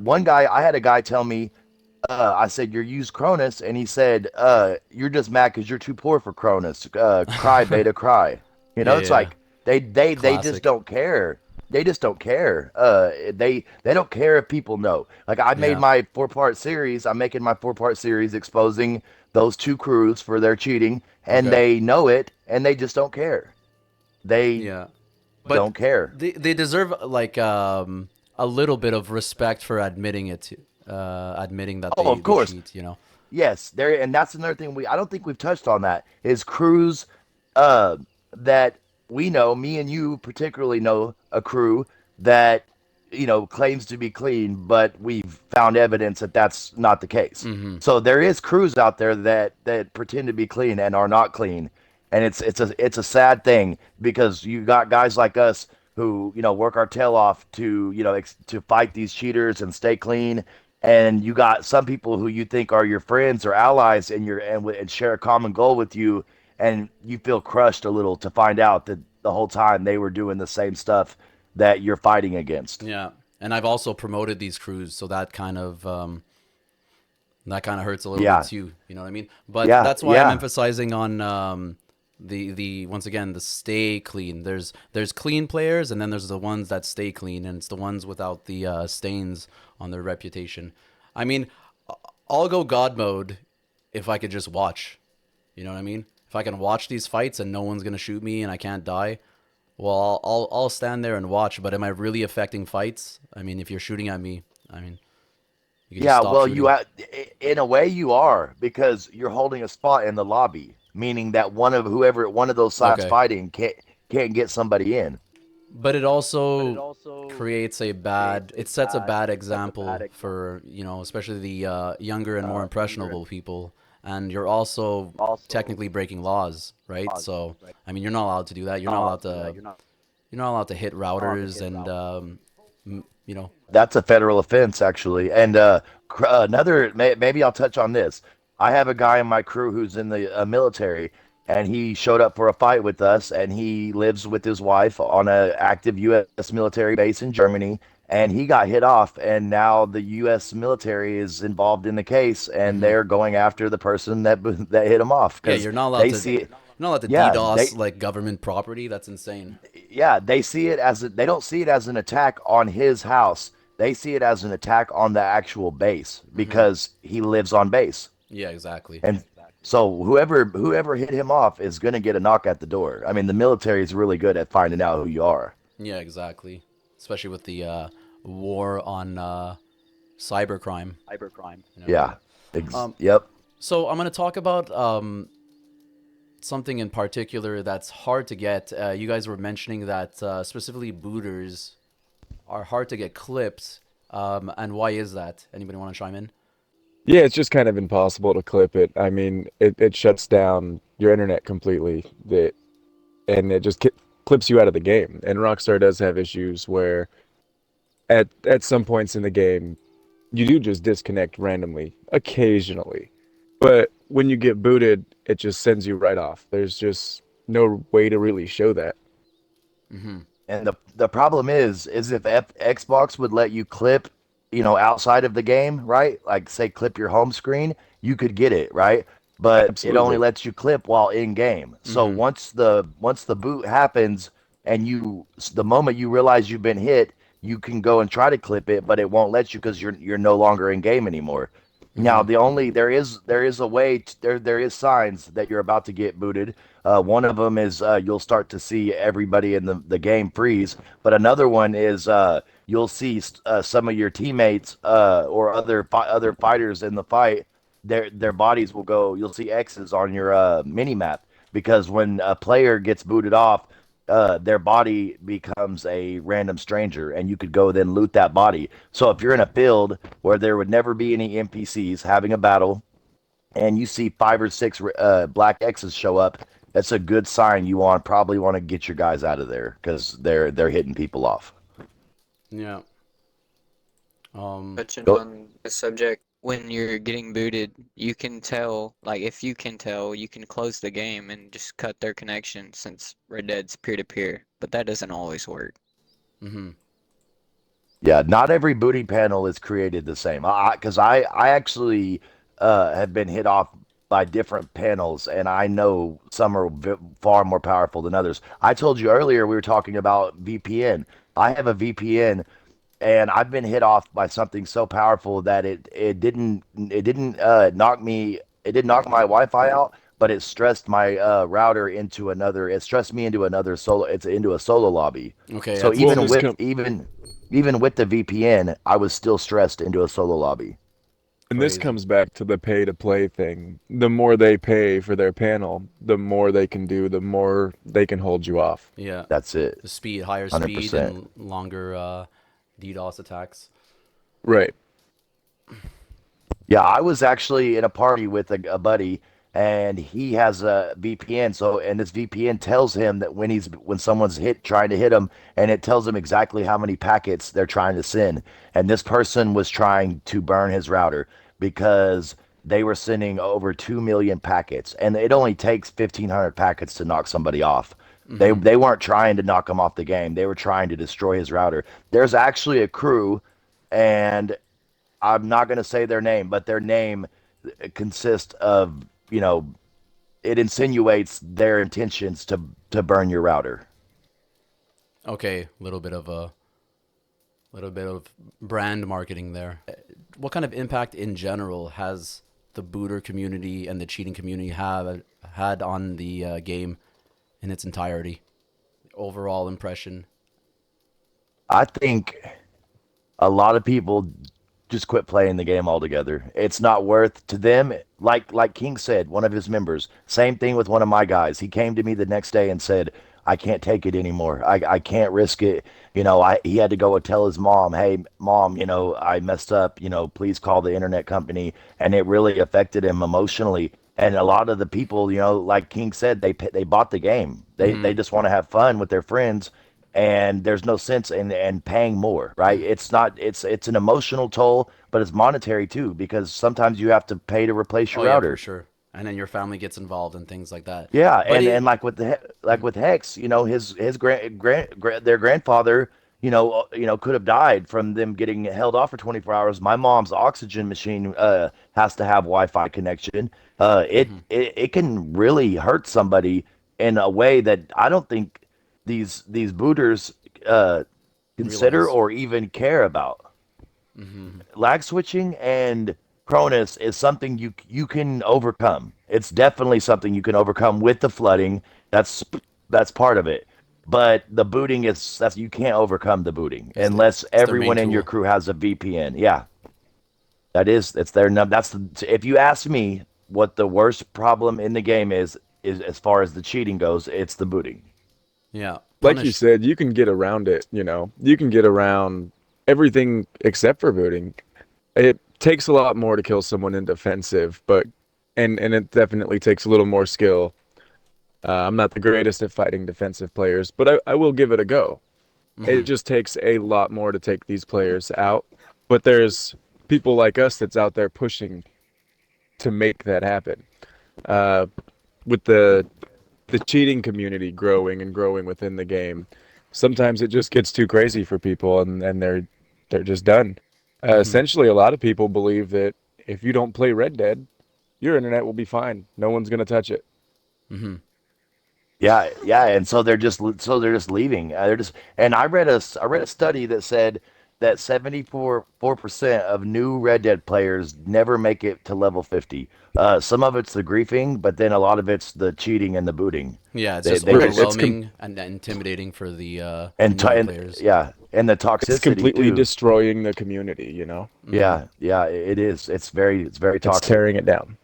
One guy, I had a guy tell me, I said you're used Cronus, and he said you're just mad because you're too poor for Cronus. Cry beta cry. Yeah, It's yeah. like they just Classic. don't care. They just don't care. They don't care if people know. Like I made Yeah. my 4 part series. I'm making my 4 part series exposing those two crews for their cheating, and Okay. they know it, and they just don't care. They Yeah. But don't care. they deserve like a little bit of respect for admitting it, admitting that Oh, of they course. cheat. Yes, there, and that's another thing I don't think we've touched on that is crews uh that we know, me and you particularly know a crew that claims to be clean, but we've found evidence that that's not the case. Hmm. So there is crews out there that pretend to be clean and are not clean, and it's a sad thing because you got guys like us who work our tail off to to fight these cheaters and stay clean, and you got some people who you think are your friends or allies and share a common goal with you, and you feel crushed a little to find out that the whole time they were doing the same stuff that you're fighting against. Yeah. And I've also promoted these crews, so that kind of hurts a little bit Yeah, too. You know what I mean? But yeah, that's why I'm yeah. emphasizing on the once again the stay clean. There's clean players, and then there's the ones that stay clean, and it's the ones without the stains on their reputation. I mean, I'll go God mode if I could just watch. You know what I mean? If I can watch these fights and no one's gonna shoot me and I can't die, well, I'll stand there and watch. But am I really affecting fights? I mean, if you're shooting at me, I mean, you could just Yeah, stop well, shooting. in a way you are because you're holding a spot in the lobby, meaning that one of those sides Okay. fighting can't get somebody in. But it also it sets a bad example for, especially the younger and more impressionable people. And you're also technically breaking laws, right? So, I mean, you're not allowed to do that. You're not allowed to hit routers and, m- you know, That's a federal offense, actually. And maybe I'll touch on this. I have a guy in my crew who's in the military, and he showed up for a fight with us, and he lives with his wife on a active U.S. military base in Germany, and he got hit off, and now the U.S. military is involved in the case, and Hmm. they're going after the person that that hit him off Yeah, because you're not allowed they to. see it. You're not allowed to Yeah, DDoS like government property. That's insane. they see it as they don't see it as an attack on his house. They see it as an attack on the actual base Hmm. because he lives on base. Yeah, exactly. And so whoever hit him off is going to get a knock at the door. I mean, the military is really good at finding out who you are. Yeah, exactly. Especially with the war on cybercrime. You know. Yeah. Um, Yep. so I'm gonna talk about something in particular that's hard to get. You guys were mentioning that specifically booters are hard to get clipped. And why is that? Anybody want to chime in? Yeah, it's just kind of impossible to clip it. I mean, it shuts down your internet completely. And it just clips you out of the game. And Rockstar does have issues where at some points in the game you do just disconnect randomly, occasionally. But when you get booted, it just sends you right off. There's just no way to really show that. Mm-hmm. And the problem is if Xbox would let you clip, outside of the game, right? Like say clip your home screen, you could get it, right? But it only Absolutely. lets you clip while in game. So Mm-hmm. once the boot happens and the moment you realize you've been hit, you can go and try to clip it, but it won't let you because you're no longer in game anymore. Now Mm-hmm. there is a way there is signs that you're about to get booted. One of them is you'll start to see everybody in the game freeze, but another one is you'll see some of your teammates or other fighters in the fight. Their bodies will go. You'll see X's on your mini map because when a player gets booted off, their body becomes a random stranger, and you could go then loot that body. So if you're in a field where there would never be any NPCs having a battle, and you see 5 or 6 black X's show up, that's a good sign. You probably want to get your guys out of there because they're hitting people off. Yeah. Um. Touching Go, on the subject, when you're getting booted, you can tell, like, if you can tell, you can close the game and just cut their connection since Red Dead's peer-to-peer, but that doesn't always work. Mm-hmm. Yeah, not every booty panel is created the same. Because I actually have been hit off by different panels, and I know some are far more powerful than others. I told you earlier we were talking about VPN. I have a VPN, and I've been hit off by something so powerful that it didn't knock me. It didn't knock my Wi-Fi out, but it stressed my router into another. It stressed me into another solo. It's into a solo lobby. Okay, So that's Well, even this insane. with com even with the VPN, I was still stressed into a solo lobby. and this Crazy. comes back to the pay to play thing. The more they pay for their panel, the more they can do, the more they can hold you off. Yeah. That's it. The speed, higher speed, 100%. and longer DDoS attacks. Right. Yeah, I was actually in a party with a buddy, and he has a VPN. So, and this VPN tells him that when someone's trying to hit him, and it tells him exactly how many packets they're trying to send. And this person was trying to burn his router because they were sending over 2 million packets, and it only takes 1,500 packets to knock somebody off. They Mm-hmm. they weren't trying to knock him off the game. They were trying to destroy his router. There's actually a crew, and I'm not going to say their name, but their name consists of, it insinuates their intentions to burn your router. Okay, little bit of brand marketing there. What kind of impact in general has the booter community and the cheating community have had on the game in its entirety? Overall impression. I think a lot of people just quit playing the game altogether. It's not worth to them. Like King said, one of his members, same thing with one of my guys. He came to me the next day and said, I can't take it anymore. I can't risk it. He had to go and tell his mom, hey, mom, I messed up. Please call the internet company. And it really affected him emotionally. And a lot of the people, like King said, they bought the game. They Mm-hmm. just want to have fun with their friends, and there's no sense in paying more, right? It's not it's an emotional toll, but it's monetary too, because sometimes you have to pay to replace Oh your yeah, for router. sure. And then your family gets involved and things like that. Yeah, But and like with like with Hex, his their grandfather, could have died from them getting held off for 24 hours. My mom's oxygen machine has to have Wi-Fi connection. It can really hurt somebody in a way that I don't think these booters consider realize. or even care about. Lag switching and Cronus is something you can overcome. It's definitely something you can overcome with the flooding. That's part of it. But the booting is that's you can't overcome the booting unless It's their main everyone in your tool. crew has a VPN. Yeah, it's their that's if you ask me what the worst problem in the game is as far as the cheating goes, it's the booting. Yeah. Like you Punish. said, you can get around it, you can get around everything except for booting. It takes a lot more to kill someone in defensive, but and it definitely takes a little more skill. I'm not the greatest at fighting defensive players, but I will give it a go. It just takes a lot more to take these players out. But there's people like us that's out there pushing to make that happen. Uh, with the cheating community growing and growing within the game, sometimes it just gets too crazy for people, and they're just done. Essentially, a lot of people believe that if you don't play Red Dead, your internet will be fine. No one's gonna touch it. Yeah, yeah, and so they're just leaving. They're just and I read a study that said that 74% of new Red Dead players never make it to level 50. Some of it's the griefing, but then a lot of it's the cheating and the booting. Yeah, it's They just they Right. just overwhelming and intimidating for the and newer and players. yeah, and the It's toxicity completely too. destroying the community. Yeah, yeah, it is. It's very It's toxic. tearing it down.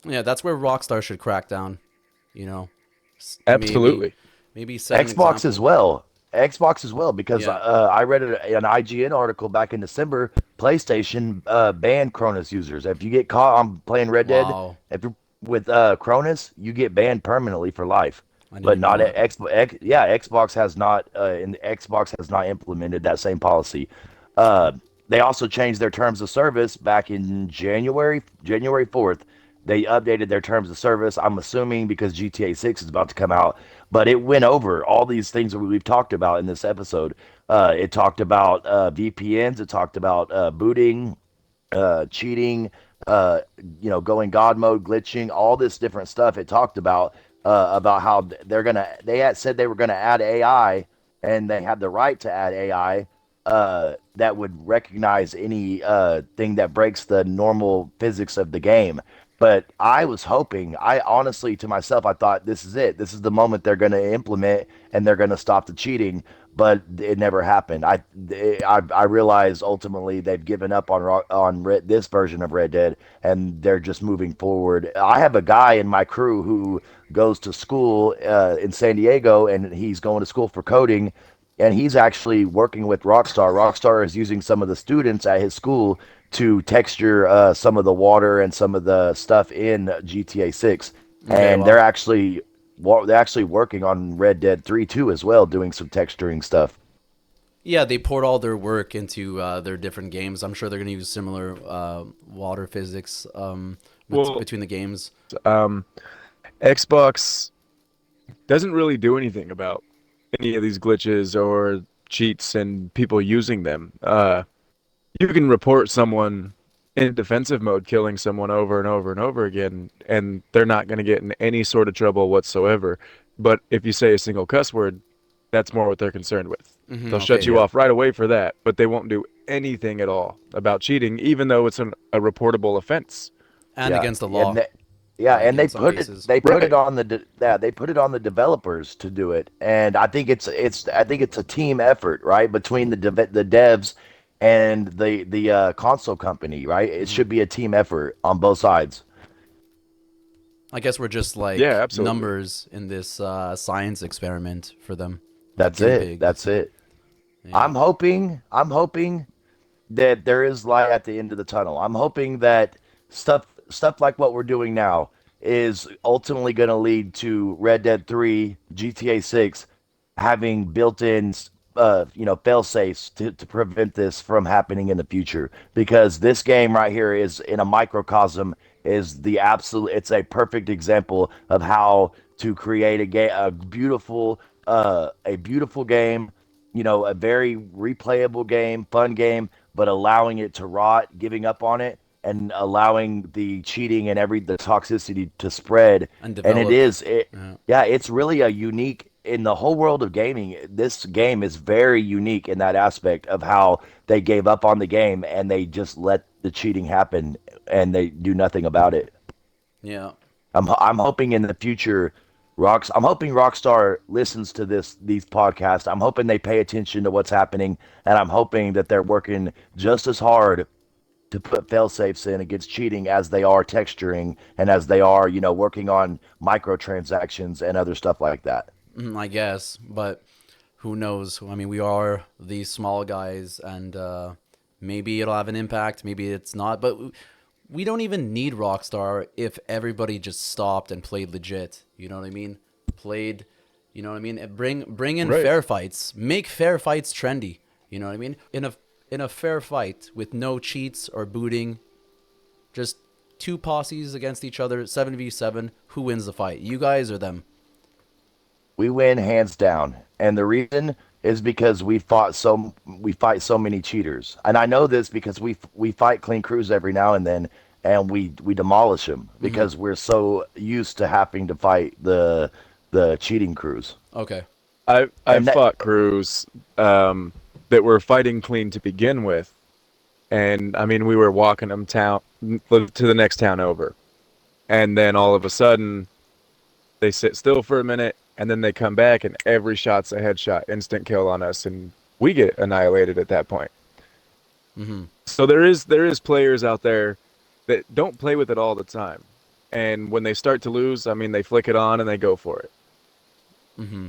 Yeah, that's where Rockstar should crack down. You know, maybe Absolutely. set an Xbox as example. well. Xbox as well, because Yeah. I read an IGN article back in December. PlayStation banned Cronus users. If you get caught on playing Red Dead, Wow. if you're with Cronus, you get banned permanently for life. I didn't But even know not that. Xbox has not, and Xbox has not implemented that same policy. Uh, they also changed their terms of service back in January 4th. They updated their terms of service. I'm assuming because GTA 6 is about to come out, but it went over all these things that we've talked about in this episode. It talked about VPNs. It talked about booting, cheating, going God mode, glitching, all this different stuff. It talked about how they had said they were gonna add AI, and they had the right to add AI that would recognize any thing that breaks the normal physics of the game. But I was hoping, I honestly to myself, I thought this is it. This is the moment they're going to implement and they're going to stop the cheating. But it never happened. I realized ultimately they've given up this version of Red Dead, and they're just moving forward. I have a guy in my crew who goes to school in San Diego, and he's going to school for coding, and he's actually working with Rockstar. Rockstar is using some of the students at his school to texture some of the water and some of the stuff in GTA 6, Okay. and Wow. they're actually working on Red Dead 3 too as well, doing some texturing stuff. Yeah, they poured all their work into their different games. I'm sure they're gonna use similar water physics Well, between the games. um, Xbox doesn't really do anything about any of these glitches or cheats and people using them. You can report someone in defensive mode killing someone over and over and over again, and they're not going to get in any sort of trouble whatsoever. But if you say a single cuss word, that's more what they're concerned with. They'll shut Okay. you Yeah. off right away for that, but they won't do anything at all about cheating, even though it's a reportable offense. And Yeah, against the and law, yeah, like and in some cases. they put it Right. on they put it on the developers to do it, and I think it's a team effort, right, between the devs and the console company, right? It should be a team effort on both sides. I guess we're just Yeah, like absolutely. numbers in this science experiment for them, like That's guinea it. pigs. That's it. Yeah. I'm hoping that there is light at the end of the tunnel. I'm hoping that stuff like what we're doing now is ultimately going to lead to Red Dead 3, GTA 6, having built-in fail safes to prevent this from happening in the future, because this game right here is in a microcosm, is the absolute, it's a perfect example of how to create a beautiful game, a very replayable game, fun game, but allowing it to rot, giving up on it, and allowing the cheating and the toxicity to spread. And And develop. Yeah. yeah, it's really a unique in the whole world of gaming. This game is very unique in that aspect of how they gave up on the game and they just let the cheating happen and they do nothing about it. Yeah. I'm hoping in the future, I'm hoping Rockstar listens to these podcasts. I'm hoping they pay attention to what's happening, and I'm hoping that they're working just as hard to put fail safes in against cheating as they are texturing and as they are, working on microtransactions and other stuff like that. I guess, but who knows? I mean, we are these small guys, and maybe it'll have an impact. Maybe it's not. But we don't even need Rockstar if everybody just stopped and played legit. You know what I mean? Played. You know what I mean? Bring in Right. fair fights. Make fair fights trendy. You know what I mean? In a fair fight with no cheats or booting, just two posses against each other, 7v7. Who wins the fight? You guys or them? We win hands down, and the reason is because we fight so many cheaters, and I know this because we fight clean crews every now and then, and we demolish them because we're so used to having to fight the cheating crews. Okay. I've And that fought crews that were fighting clean to begin with, and I mean we were walking them to the next town over, and then all of a sudden they sit still for a minute, and then they come back, and every shot's a headshot, instant kill on us, and we get annihilated at that point. Mm-hmm. So there is players out there that don't play with it all the time, and when they start to lose, I mean they flick it on and they go for it. Mm-hmm.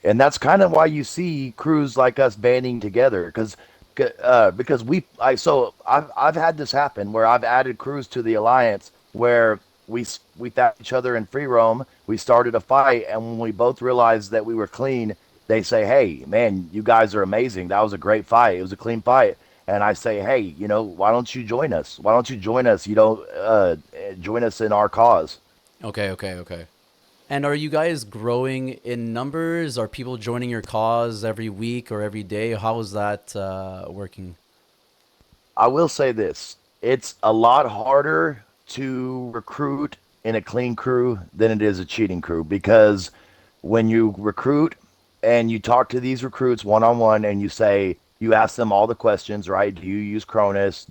and that's kind of why you see crews like us banding together because I've had this happen where I've added crews to the alliance where we found each other in free roam, we started a fight, and when we both realized that we were clean, they say, hey man, you guys are amazing, that was a great fight, it was a clean fight. And I say, hey, why don't you join us, you don't join us in our cause. Okay. And are you guys growing in numbers? Are people joining your cause every week or every day? How is that working? I will say this. It's a lot harder to recruit in a clean crew than it is a cheating crew, because when you recruit and you talk to these recruits one on one and you ask them all the questions, right? Do you use Cronus?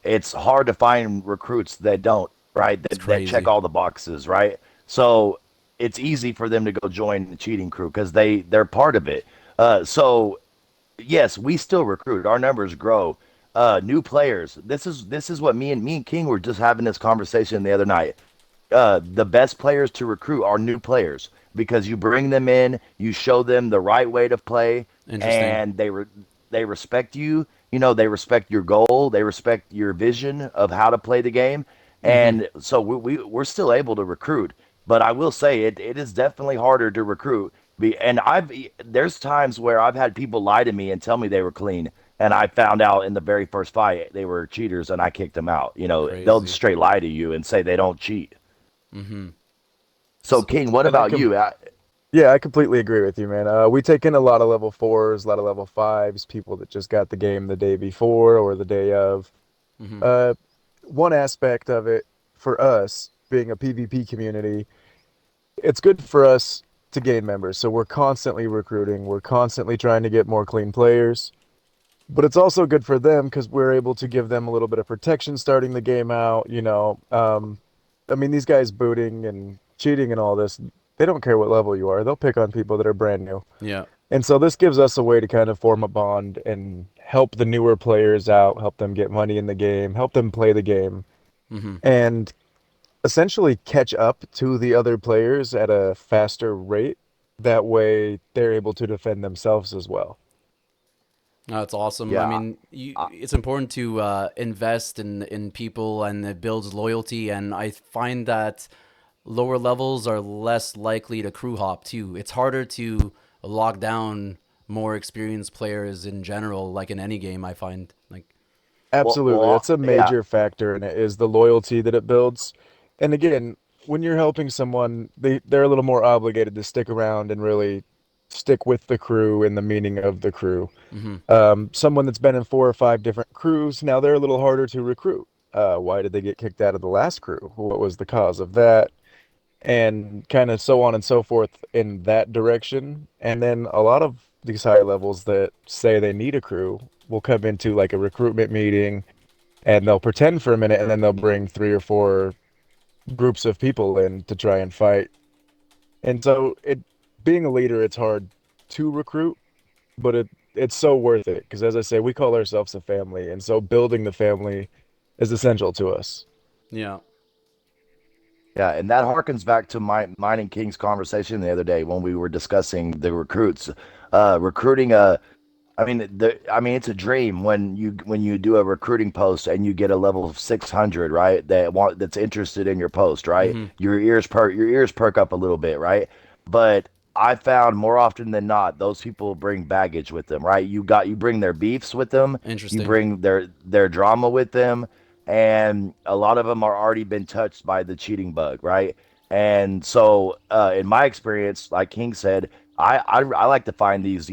It's hard to find recruits that don't, right? It's That check crazy. all the boxes, right? So it's easy for them to go join the cheating crew because they're part of it. So yes, we still recruit. Our numbers grow. New players. This is what me and King were just having this conversation the other night. The best players to recruit are new players because you bring them in, you show them the right way to play, Interesting. and they respect you. They respect your goal, they respect your vision of how to play the game, Mm-hmm. and so we're still able to recruit. But I will say it is definitely harder to recruit. And there's times where I've had people lie to me and tell me they were clean, and I found out in the very first fight they were cheaters, and I kicked them out. They'll Crazy. straight lie to you and say they don't cheat. Mm-hmm. So, King, what And about you? yeah, I completely agree with you, man. We take in a lot of level fours, a lot of level fives, people that just got the game the day before or the day of. Mm-hmm. Uh, One aspect of it for us being a PvP community, it's good for us to gain members. So we're constantly recruiting, we're constantly trying to get more clean players. But it's also good for them because we're able to give them a little bit of protection starting the game out. I mean, these guys booting and cheating and all this, they don't care what level you are. They'll pick on people that are brand new. Yeah. And so this gives us a way to kind of form a bond and help the newer players out, help them get money in the game, help them play the game, Mm-hmm. and essentially catch up to the other players at a faster rate. That way they're able to defend themselves as well. That's awesome. I Yeah, mean, it's important to invest in people, and it builds loyalty. And I find that lower levels are less likely to crew hop too. It's harder to lock down more experienced players in general, like in any game. I find like Absolutely. That's a Yeah, major factor in it is the loyalty that it builds. And again, when you're helping someone, they're a little more obligated to stick around and really stick with the crew and the meaning of the crew. Someone that's been in 4 or 5 different crews, now they're a little harder to recruit. Why did they get kicked out of the last crew? What was the cause of that? And kind of so on and so forth in that direction. And then a lot of these high levels that say they need a crew will come into like a recruitment meeting and they'll pretend for a minute and then they'll bring 3 or 4 groups of people in to try and fight. And so it being a leader, it's hard to recruit, but it's so worth it because as I say, we call ourselves a family, and so building the family is essential to us. yeah, yeah, and that harkens back to mine and King's conversation the other day when we were discussing the recruits. Recruiting I mean, it's a dream when you do a recruiting post and you get a level of 600, right? That's interested in your post, right? Your ears perk up a little bit, right? But I found more often than not, those people bring baggage with them, right? You bring their beefs with them, you interesting. bring their drama with them, and a lot of them are already been touched by the cheating bug, right? And so, in my experience, like King said, I like to find these,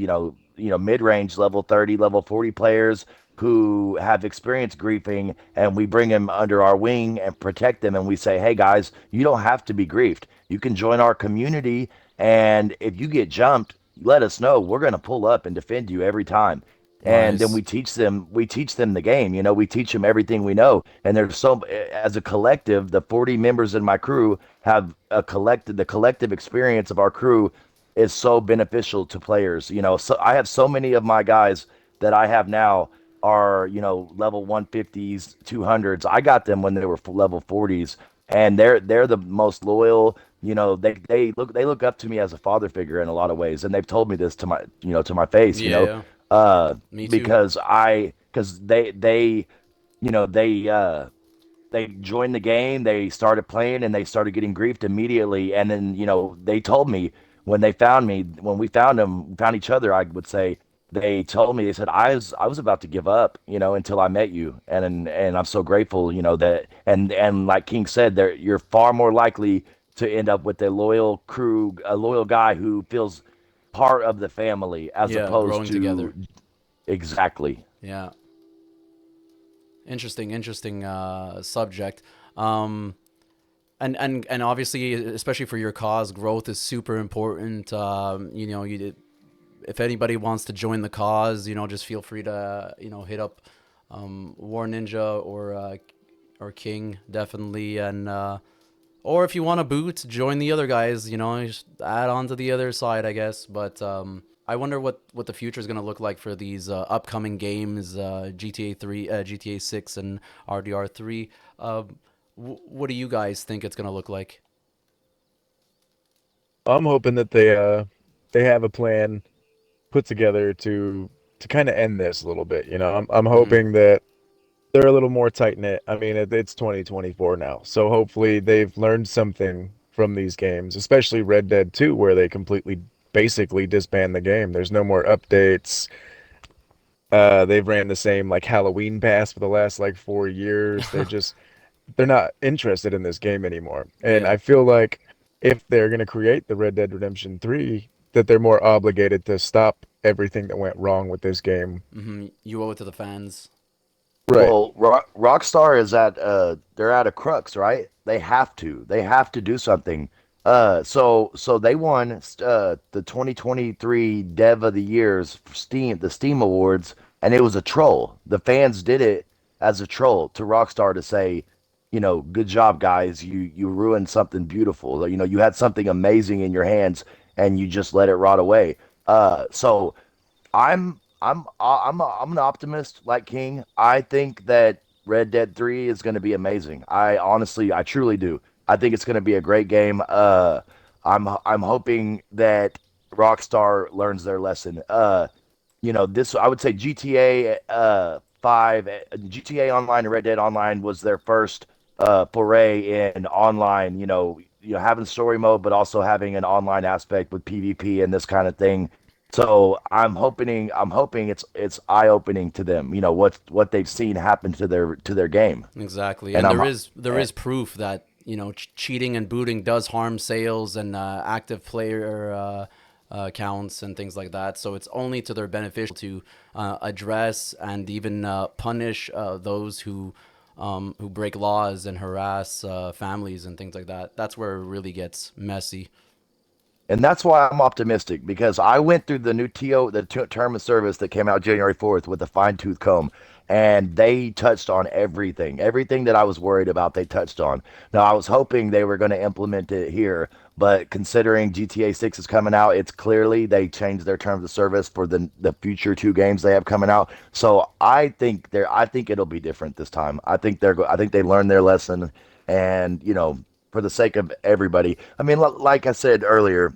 mid-range level 30, level 40 players who have experienced griefing, and we bring them under our wing and protect them, and we say, hey guys, you don't have to be griefed. You can join our community, and if you get jumped, let us know. We're going to pull up and defend you every time. And then Nice. we teach them the game. We teach them everything we know. And there's so, as a collective, the 40 members in my crew have the collective experience of our crew is so beneficial to players. So I have so many of my guys that I have now are, level 150s, 200s. I got them when they were level 40s, and they're the most loyal. They look up to me as a father figure in a lot of ways, and they've told me this to my face, Yeah, uh, me too. because they joined the game, they started playing, and they started getting griefed immediately. And then, they told me when we found them, found each other, I would say, they told me, they said, I was about to give up, until I met you. And I'm so grateful, that, and like King said, there, you're far more likely to end up with a loyal crew, a loyal guy who feels part of the family as Yeah, opposed growing together. to exactly. Yeah, interesting subject. Um, and obviously, especially for your cause, growth is super important. If anybody wants to join the cause, just feel free to hit up War Ninja or King definitely, and or if you want to boot, join the other guys. Just add on to the other side, I guess. But I wonder what the future is going to look like for these upcoming games, GTA 3, GTA 6, and RDR 3. What do you guys think it's going to look like? I'm hoping that they have a plan put together to kind of end this a little bit. I'm Hmm. hoping that they're a little more tight knit. I mean, it's 2024 now, so hopefully they've learned something from these games, especially Red Dead 2, where they completely basically disband the game. There's no more updates. They've ran the same like Halloween pass for the last like 4 years. They're not interested in this game anymore. And Yeah. I feel like if they're going to create the Red Dead Redemption 3, that they're more obligated to stop everything that went wrong with this game. You owe it to the fans. Right. Well, Rockstar is they're at a crux, right? They have to do something. So they won the 2023 Dev of the Year's the Steam Awards, and it was a troll. The fans did it as a troll to Rockstar to say, good job, guys. You ruined something beautiful. You had something amazing in your hands, and you just let it rot away. So I'm an optimist like King. I think that Red Dead 3 is going to be amazing. I truly do. I think it's going to be a great game. I'm hoping that Rockstar learns their lesson. This I would say GTA 5, GTA Online and Red Dead Online was their first foray in online, having story mode, but also having an online aspect with PvP and this kind of thing. So I'm hoping it's eye opening to them. What they've seen happen to their game, Exactly, and and I'm there is proof that cheating and booting does harm sales and active player counts and things like that. So it's only to their beneficial to address and even punish those who break laws and harass families and things like that. That's where it really gets messy. And that's why I'm optimistic because I went through the new term of service that came out January 4th with a fine tooth comb, and they touched on everything that I was worried about. They touched on. Now I was hoping they were going to implement it here, but considering GTA 6 is coming out, it's clearly they changed their terms of service for the future two games they have coming out. So I think it'll be different this time. I think they learned their lesson, and for the sake of everybody. I mean, like I said earlier,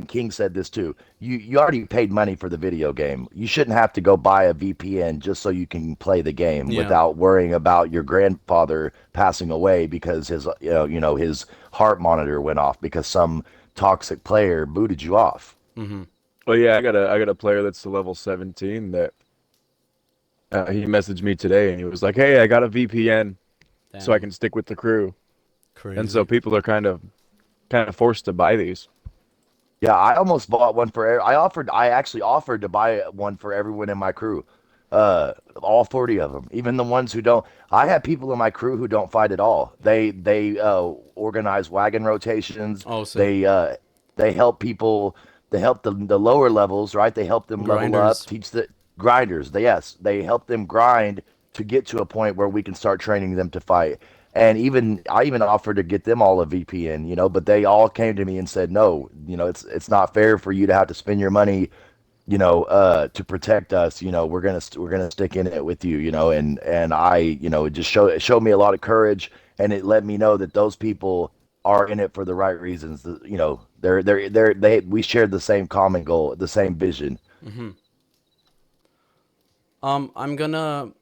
King said this too. You already paid money for the video game. You shouldn't have to go buy a VPN just so you can play the game Yeah. without worrying about your grandfather passing away because his his heart monitor went off because some toxic player booted you off. Well, yeah, I got a player that's to level 17 that he messaged me today and he was like, "Hey, I got a VPN so I Damn, can stick with the crew." And so crazy. people are kind of forced to buy these. Yeah, I almost bought one for. I actually offered to buy one for everyone in my crew, all 40 of them, even the ones who don't. I have people in my crew who don't fight at all. They organize wagon rotations. Oh, sick. They help people. They help the lower levels, right? They help them level up. Grinders. Teach the grinders. Yes, they help them grind to get to a point where we can start training them to fight. And I even offered to get them all a VPN, but they all came to me and said, no, it's not fair for you to have to spend your money, to protect us. We're gonna stick in it with you, and it just it showed me a lot of courage, and it let me know that those people are in it for the right reasons. We shared the same common goal, the same vision. Um, I'm gonna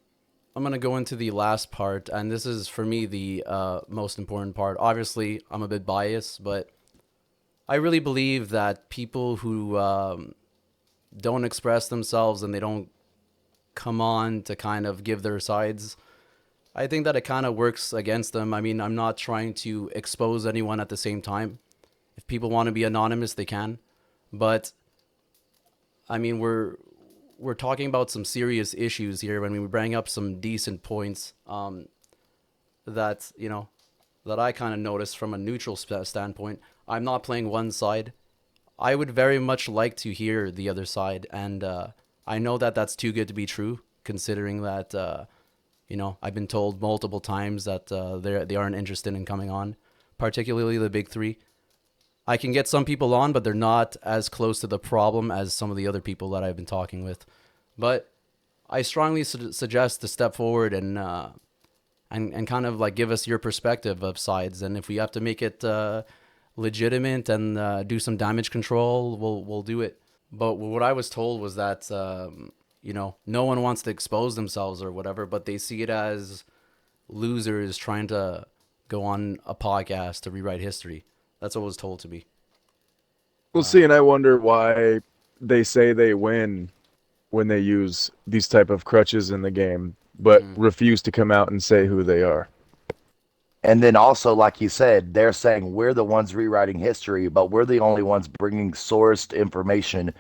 I'm gonna go into the last part, and this is for me the most important part. Obviously, I'm a bit biased, but I really believe that people who don't express themselves and they don't come on to kind of give their sides, I think that it kind of works against them. I mean, I'm not trying to expose anyone at the same time. If people want to be anonymous, they can, but I mean, we're talking about some serious issues here when we bring up some decent points that that I kind of noticed from a neutral standpoint. I'm not playing one side. I would very much like to hear the other side, and I know that that's too good to be true, considering that I've been told multiple times that they aren't interested in coming on, particularly the big three. I can get some people on, but they're not as close to the problem as some of the other people that I've been talking with. But I strongly suggest to step forward and kind of like give us your perspective of sides. And if we have to make it legitimate and do some damage control, we'll do it. But what I was told was that no one wants to expose themselves or whatever, but they see it as losers trying to go on a podcast to rewrite history. That's what was told to me. We'll see, and I wonder why they say they win when they use these type of crutches in the game, but refuse to come out and say who they are. And then also, like you said, they're saying we're the ones rewriting history, but we're the only ones bringing sourced information.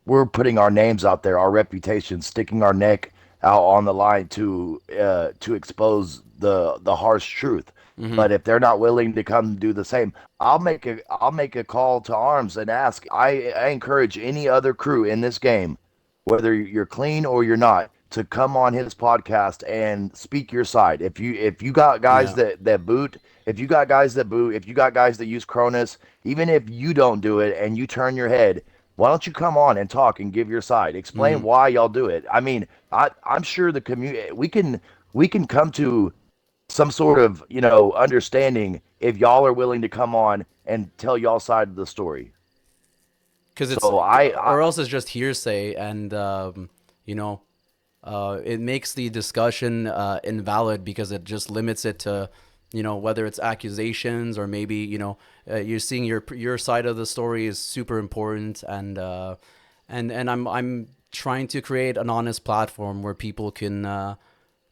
We're putting our names out there, our reputation, sticking our neck out on the line to expose the harsh truth. But if they're not willing to come do the same, I'll make a call to arms and ask. I encourage any other crew in this game, whether you're clean or you're not, to come on his podcast and speak your side. If you got guys Yeah. that boot, if you got guys that boot, if you got guys that use Cronus, even if you don't do it and you turn your head, why don't you come on and talk and give your side? Explain why y'all do it. I mean, I'm sure the community we can come to some sort of understanding if y'all are willing to come on and tell y'all side of the story. Because it's So or else it's just hearsay, and it makes the discussion invalid because it just limits it to you know, whether it's accusations or maybe, you know, you're seeing your side of the story is super important. And I'm trying to create an honest platform where people can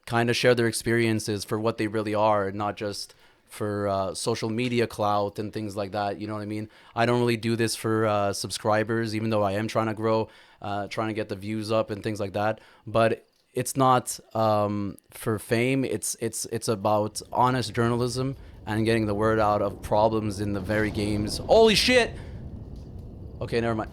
kind of share their experiences for what they really are, not just for social media clout and things like that. You know what I mean? I don't really do this for subscribers, even though I am trying to grow, trying to get the views up and things like that. But it's not for fame. It's about honest journalism and getting the word out of problems in the very games. Holy shit! Okay, never mind.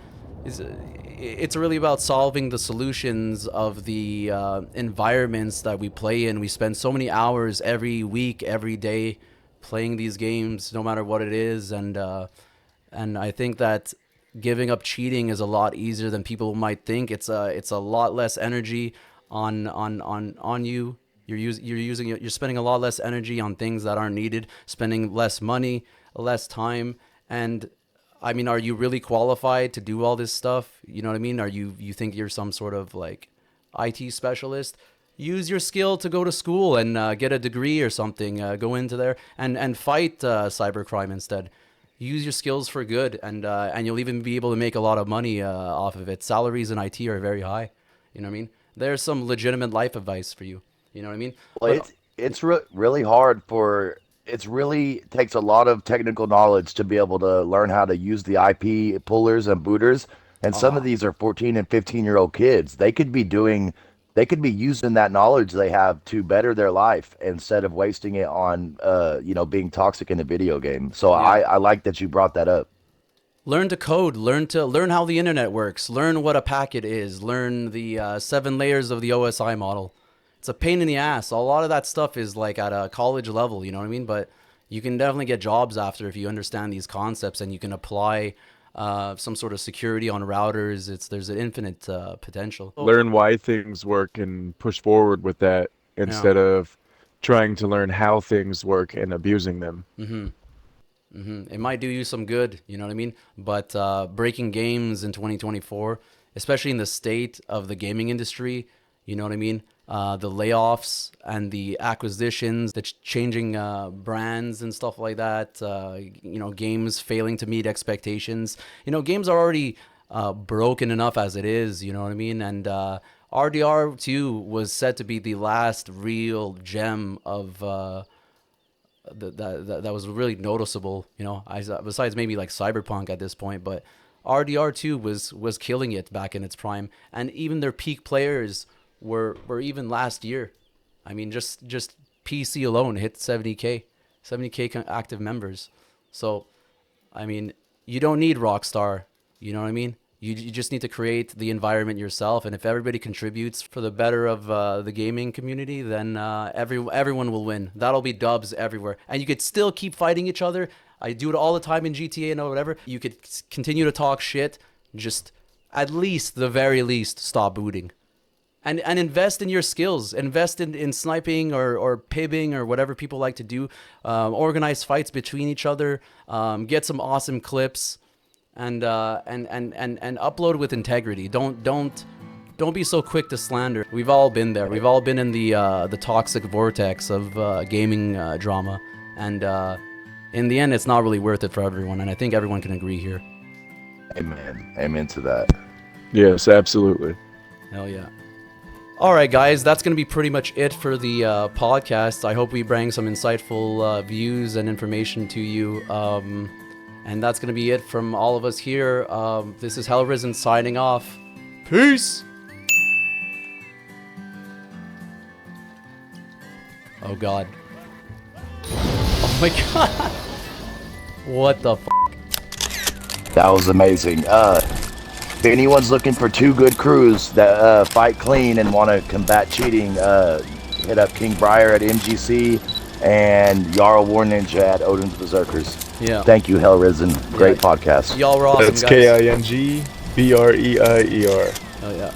It's really about solving the solutions of the environments that we play in. We spend so many hours every week, every day, playing these games, no matter what it is, and I think that giving up cheating is a lot easier than people might think. It's a lot less energy on you. You're spending a lot less energy on things that aren't needed, spending less money, less time, and I mean, are you really qualified to do all this stuff? You know what I mean? You think you're some sort of like IT specialist? Use your skill to go to school and get a degree or something. Go into there and fight cybercrime instead. Use your skills for good, and you'll even be able to make a lot of money off of it. Salaries in IT are very high. You know what I mean? There's some legitimate life advice for you. You know what I mean? Well, But it's really hard for it's really takes a lot of technical knowledge to be able to learn how to use the IP pullers and booters. And some of these are 14 and 15-year-old kids. They could be using that knowledge they have to better their life instead of wasting it on being toxic in a video game. So yeah. I like that you brought that up. Learn to code, learn how the internet works, learn what a packet is, learn the 7 layers of the OSI model. It's a pain in the ass. A lot of that stuff is like at a college level, you know what I mean? But you can definitely get jobs after if you understand these concepts and you can apply some sort of security on routers. There's an infinite potential. Learn why things work and push forward with that instead of trying to learn how things work and abusing them. It might do you some good, you know what I mean? But breaking games in 2024, especially in the state of the gaming industry, you know what I mean? The layoffs and the acquisitions, the changing brands and stuff like that, games failing to meet expectations. Games are already broken enough as it is, you know what I mean? And RDR 2 was said to be the last real gem of that was really noticeable, besides maybe like Cyberpunk at this point. But RDR 2 was killing it back in its prime, and even their peak players were even last year. I mean, just PC alone hit 70k active members. So I mean, you don't need Rockstar, you know what I mean? You just need to create the environment yourself, and if everybody contributes for the better of the gaming community, then everyone will win. That'll be dubs everywhere, and you could still keep fighting each other. I do it all the time in GTA and whatever. You could continue to talk shit, just at least the very least stop booting, and invest in your skills. Invest in sniping or pibbing or whatever people like to do. Organize fights between each other. Get some awesome clips. And upload with integrity. Don't be so quick to slander. We've all been there. We've all been in the toxic vortex of gaming drama, and in the end, it's not really worth it for everyone. And I think everyone can agree here. Amen to that. Yes, absolutely. Hell yeah. All right, guys, that's going to be pretty much it for the podcast. I hope we bring some insightful views and information to you. And that's going to be it from all of us here. This is Hellrisen signing off. Peace! Oh, God. Oh, my God. What the f***? That was amazing. If anyone's looking for 2 good crews that fight clean and want to combat cheating, hit up King Briar at MGC and Jarl War Ninja at Odin's Berserkers. Yeah. Thank you, Hellrisen. Great podcast. Y'all were awesome, That's guys. KINGBREIER. Oh, yeah.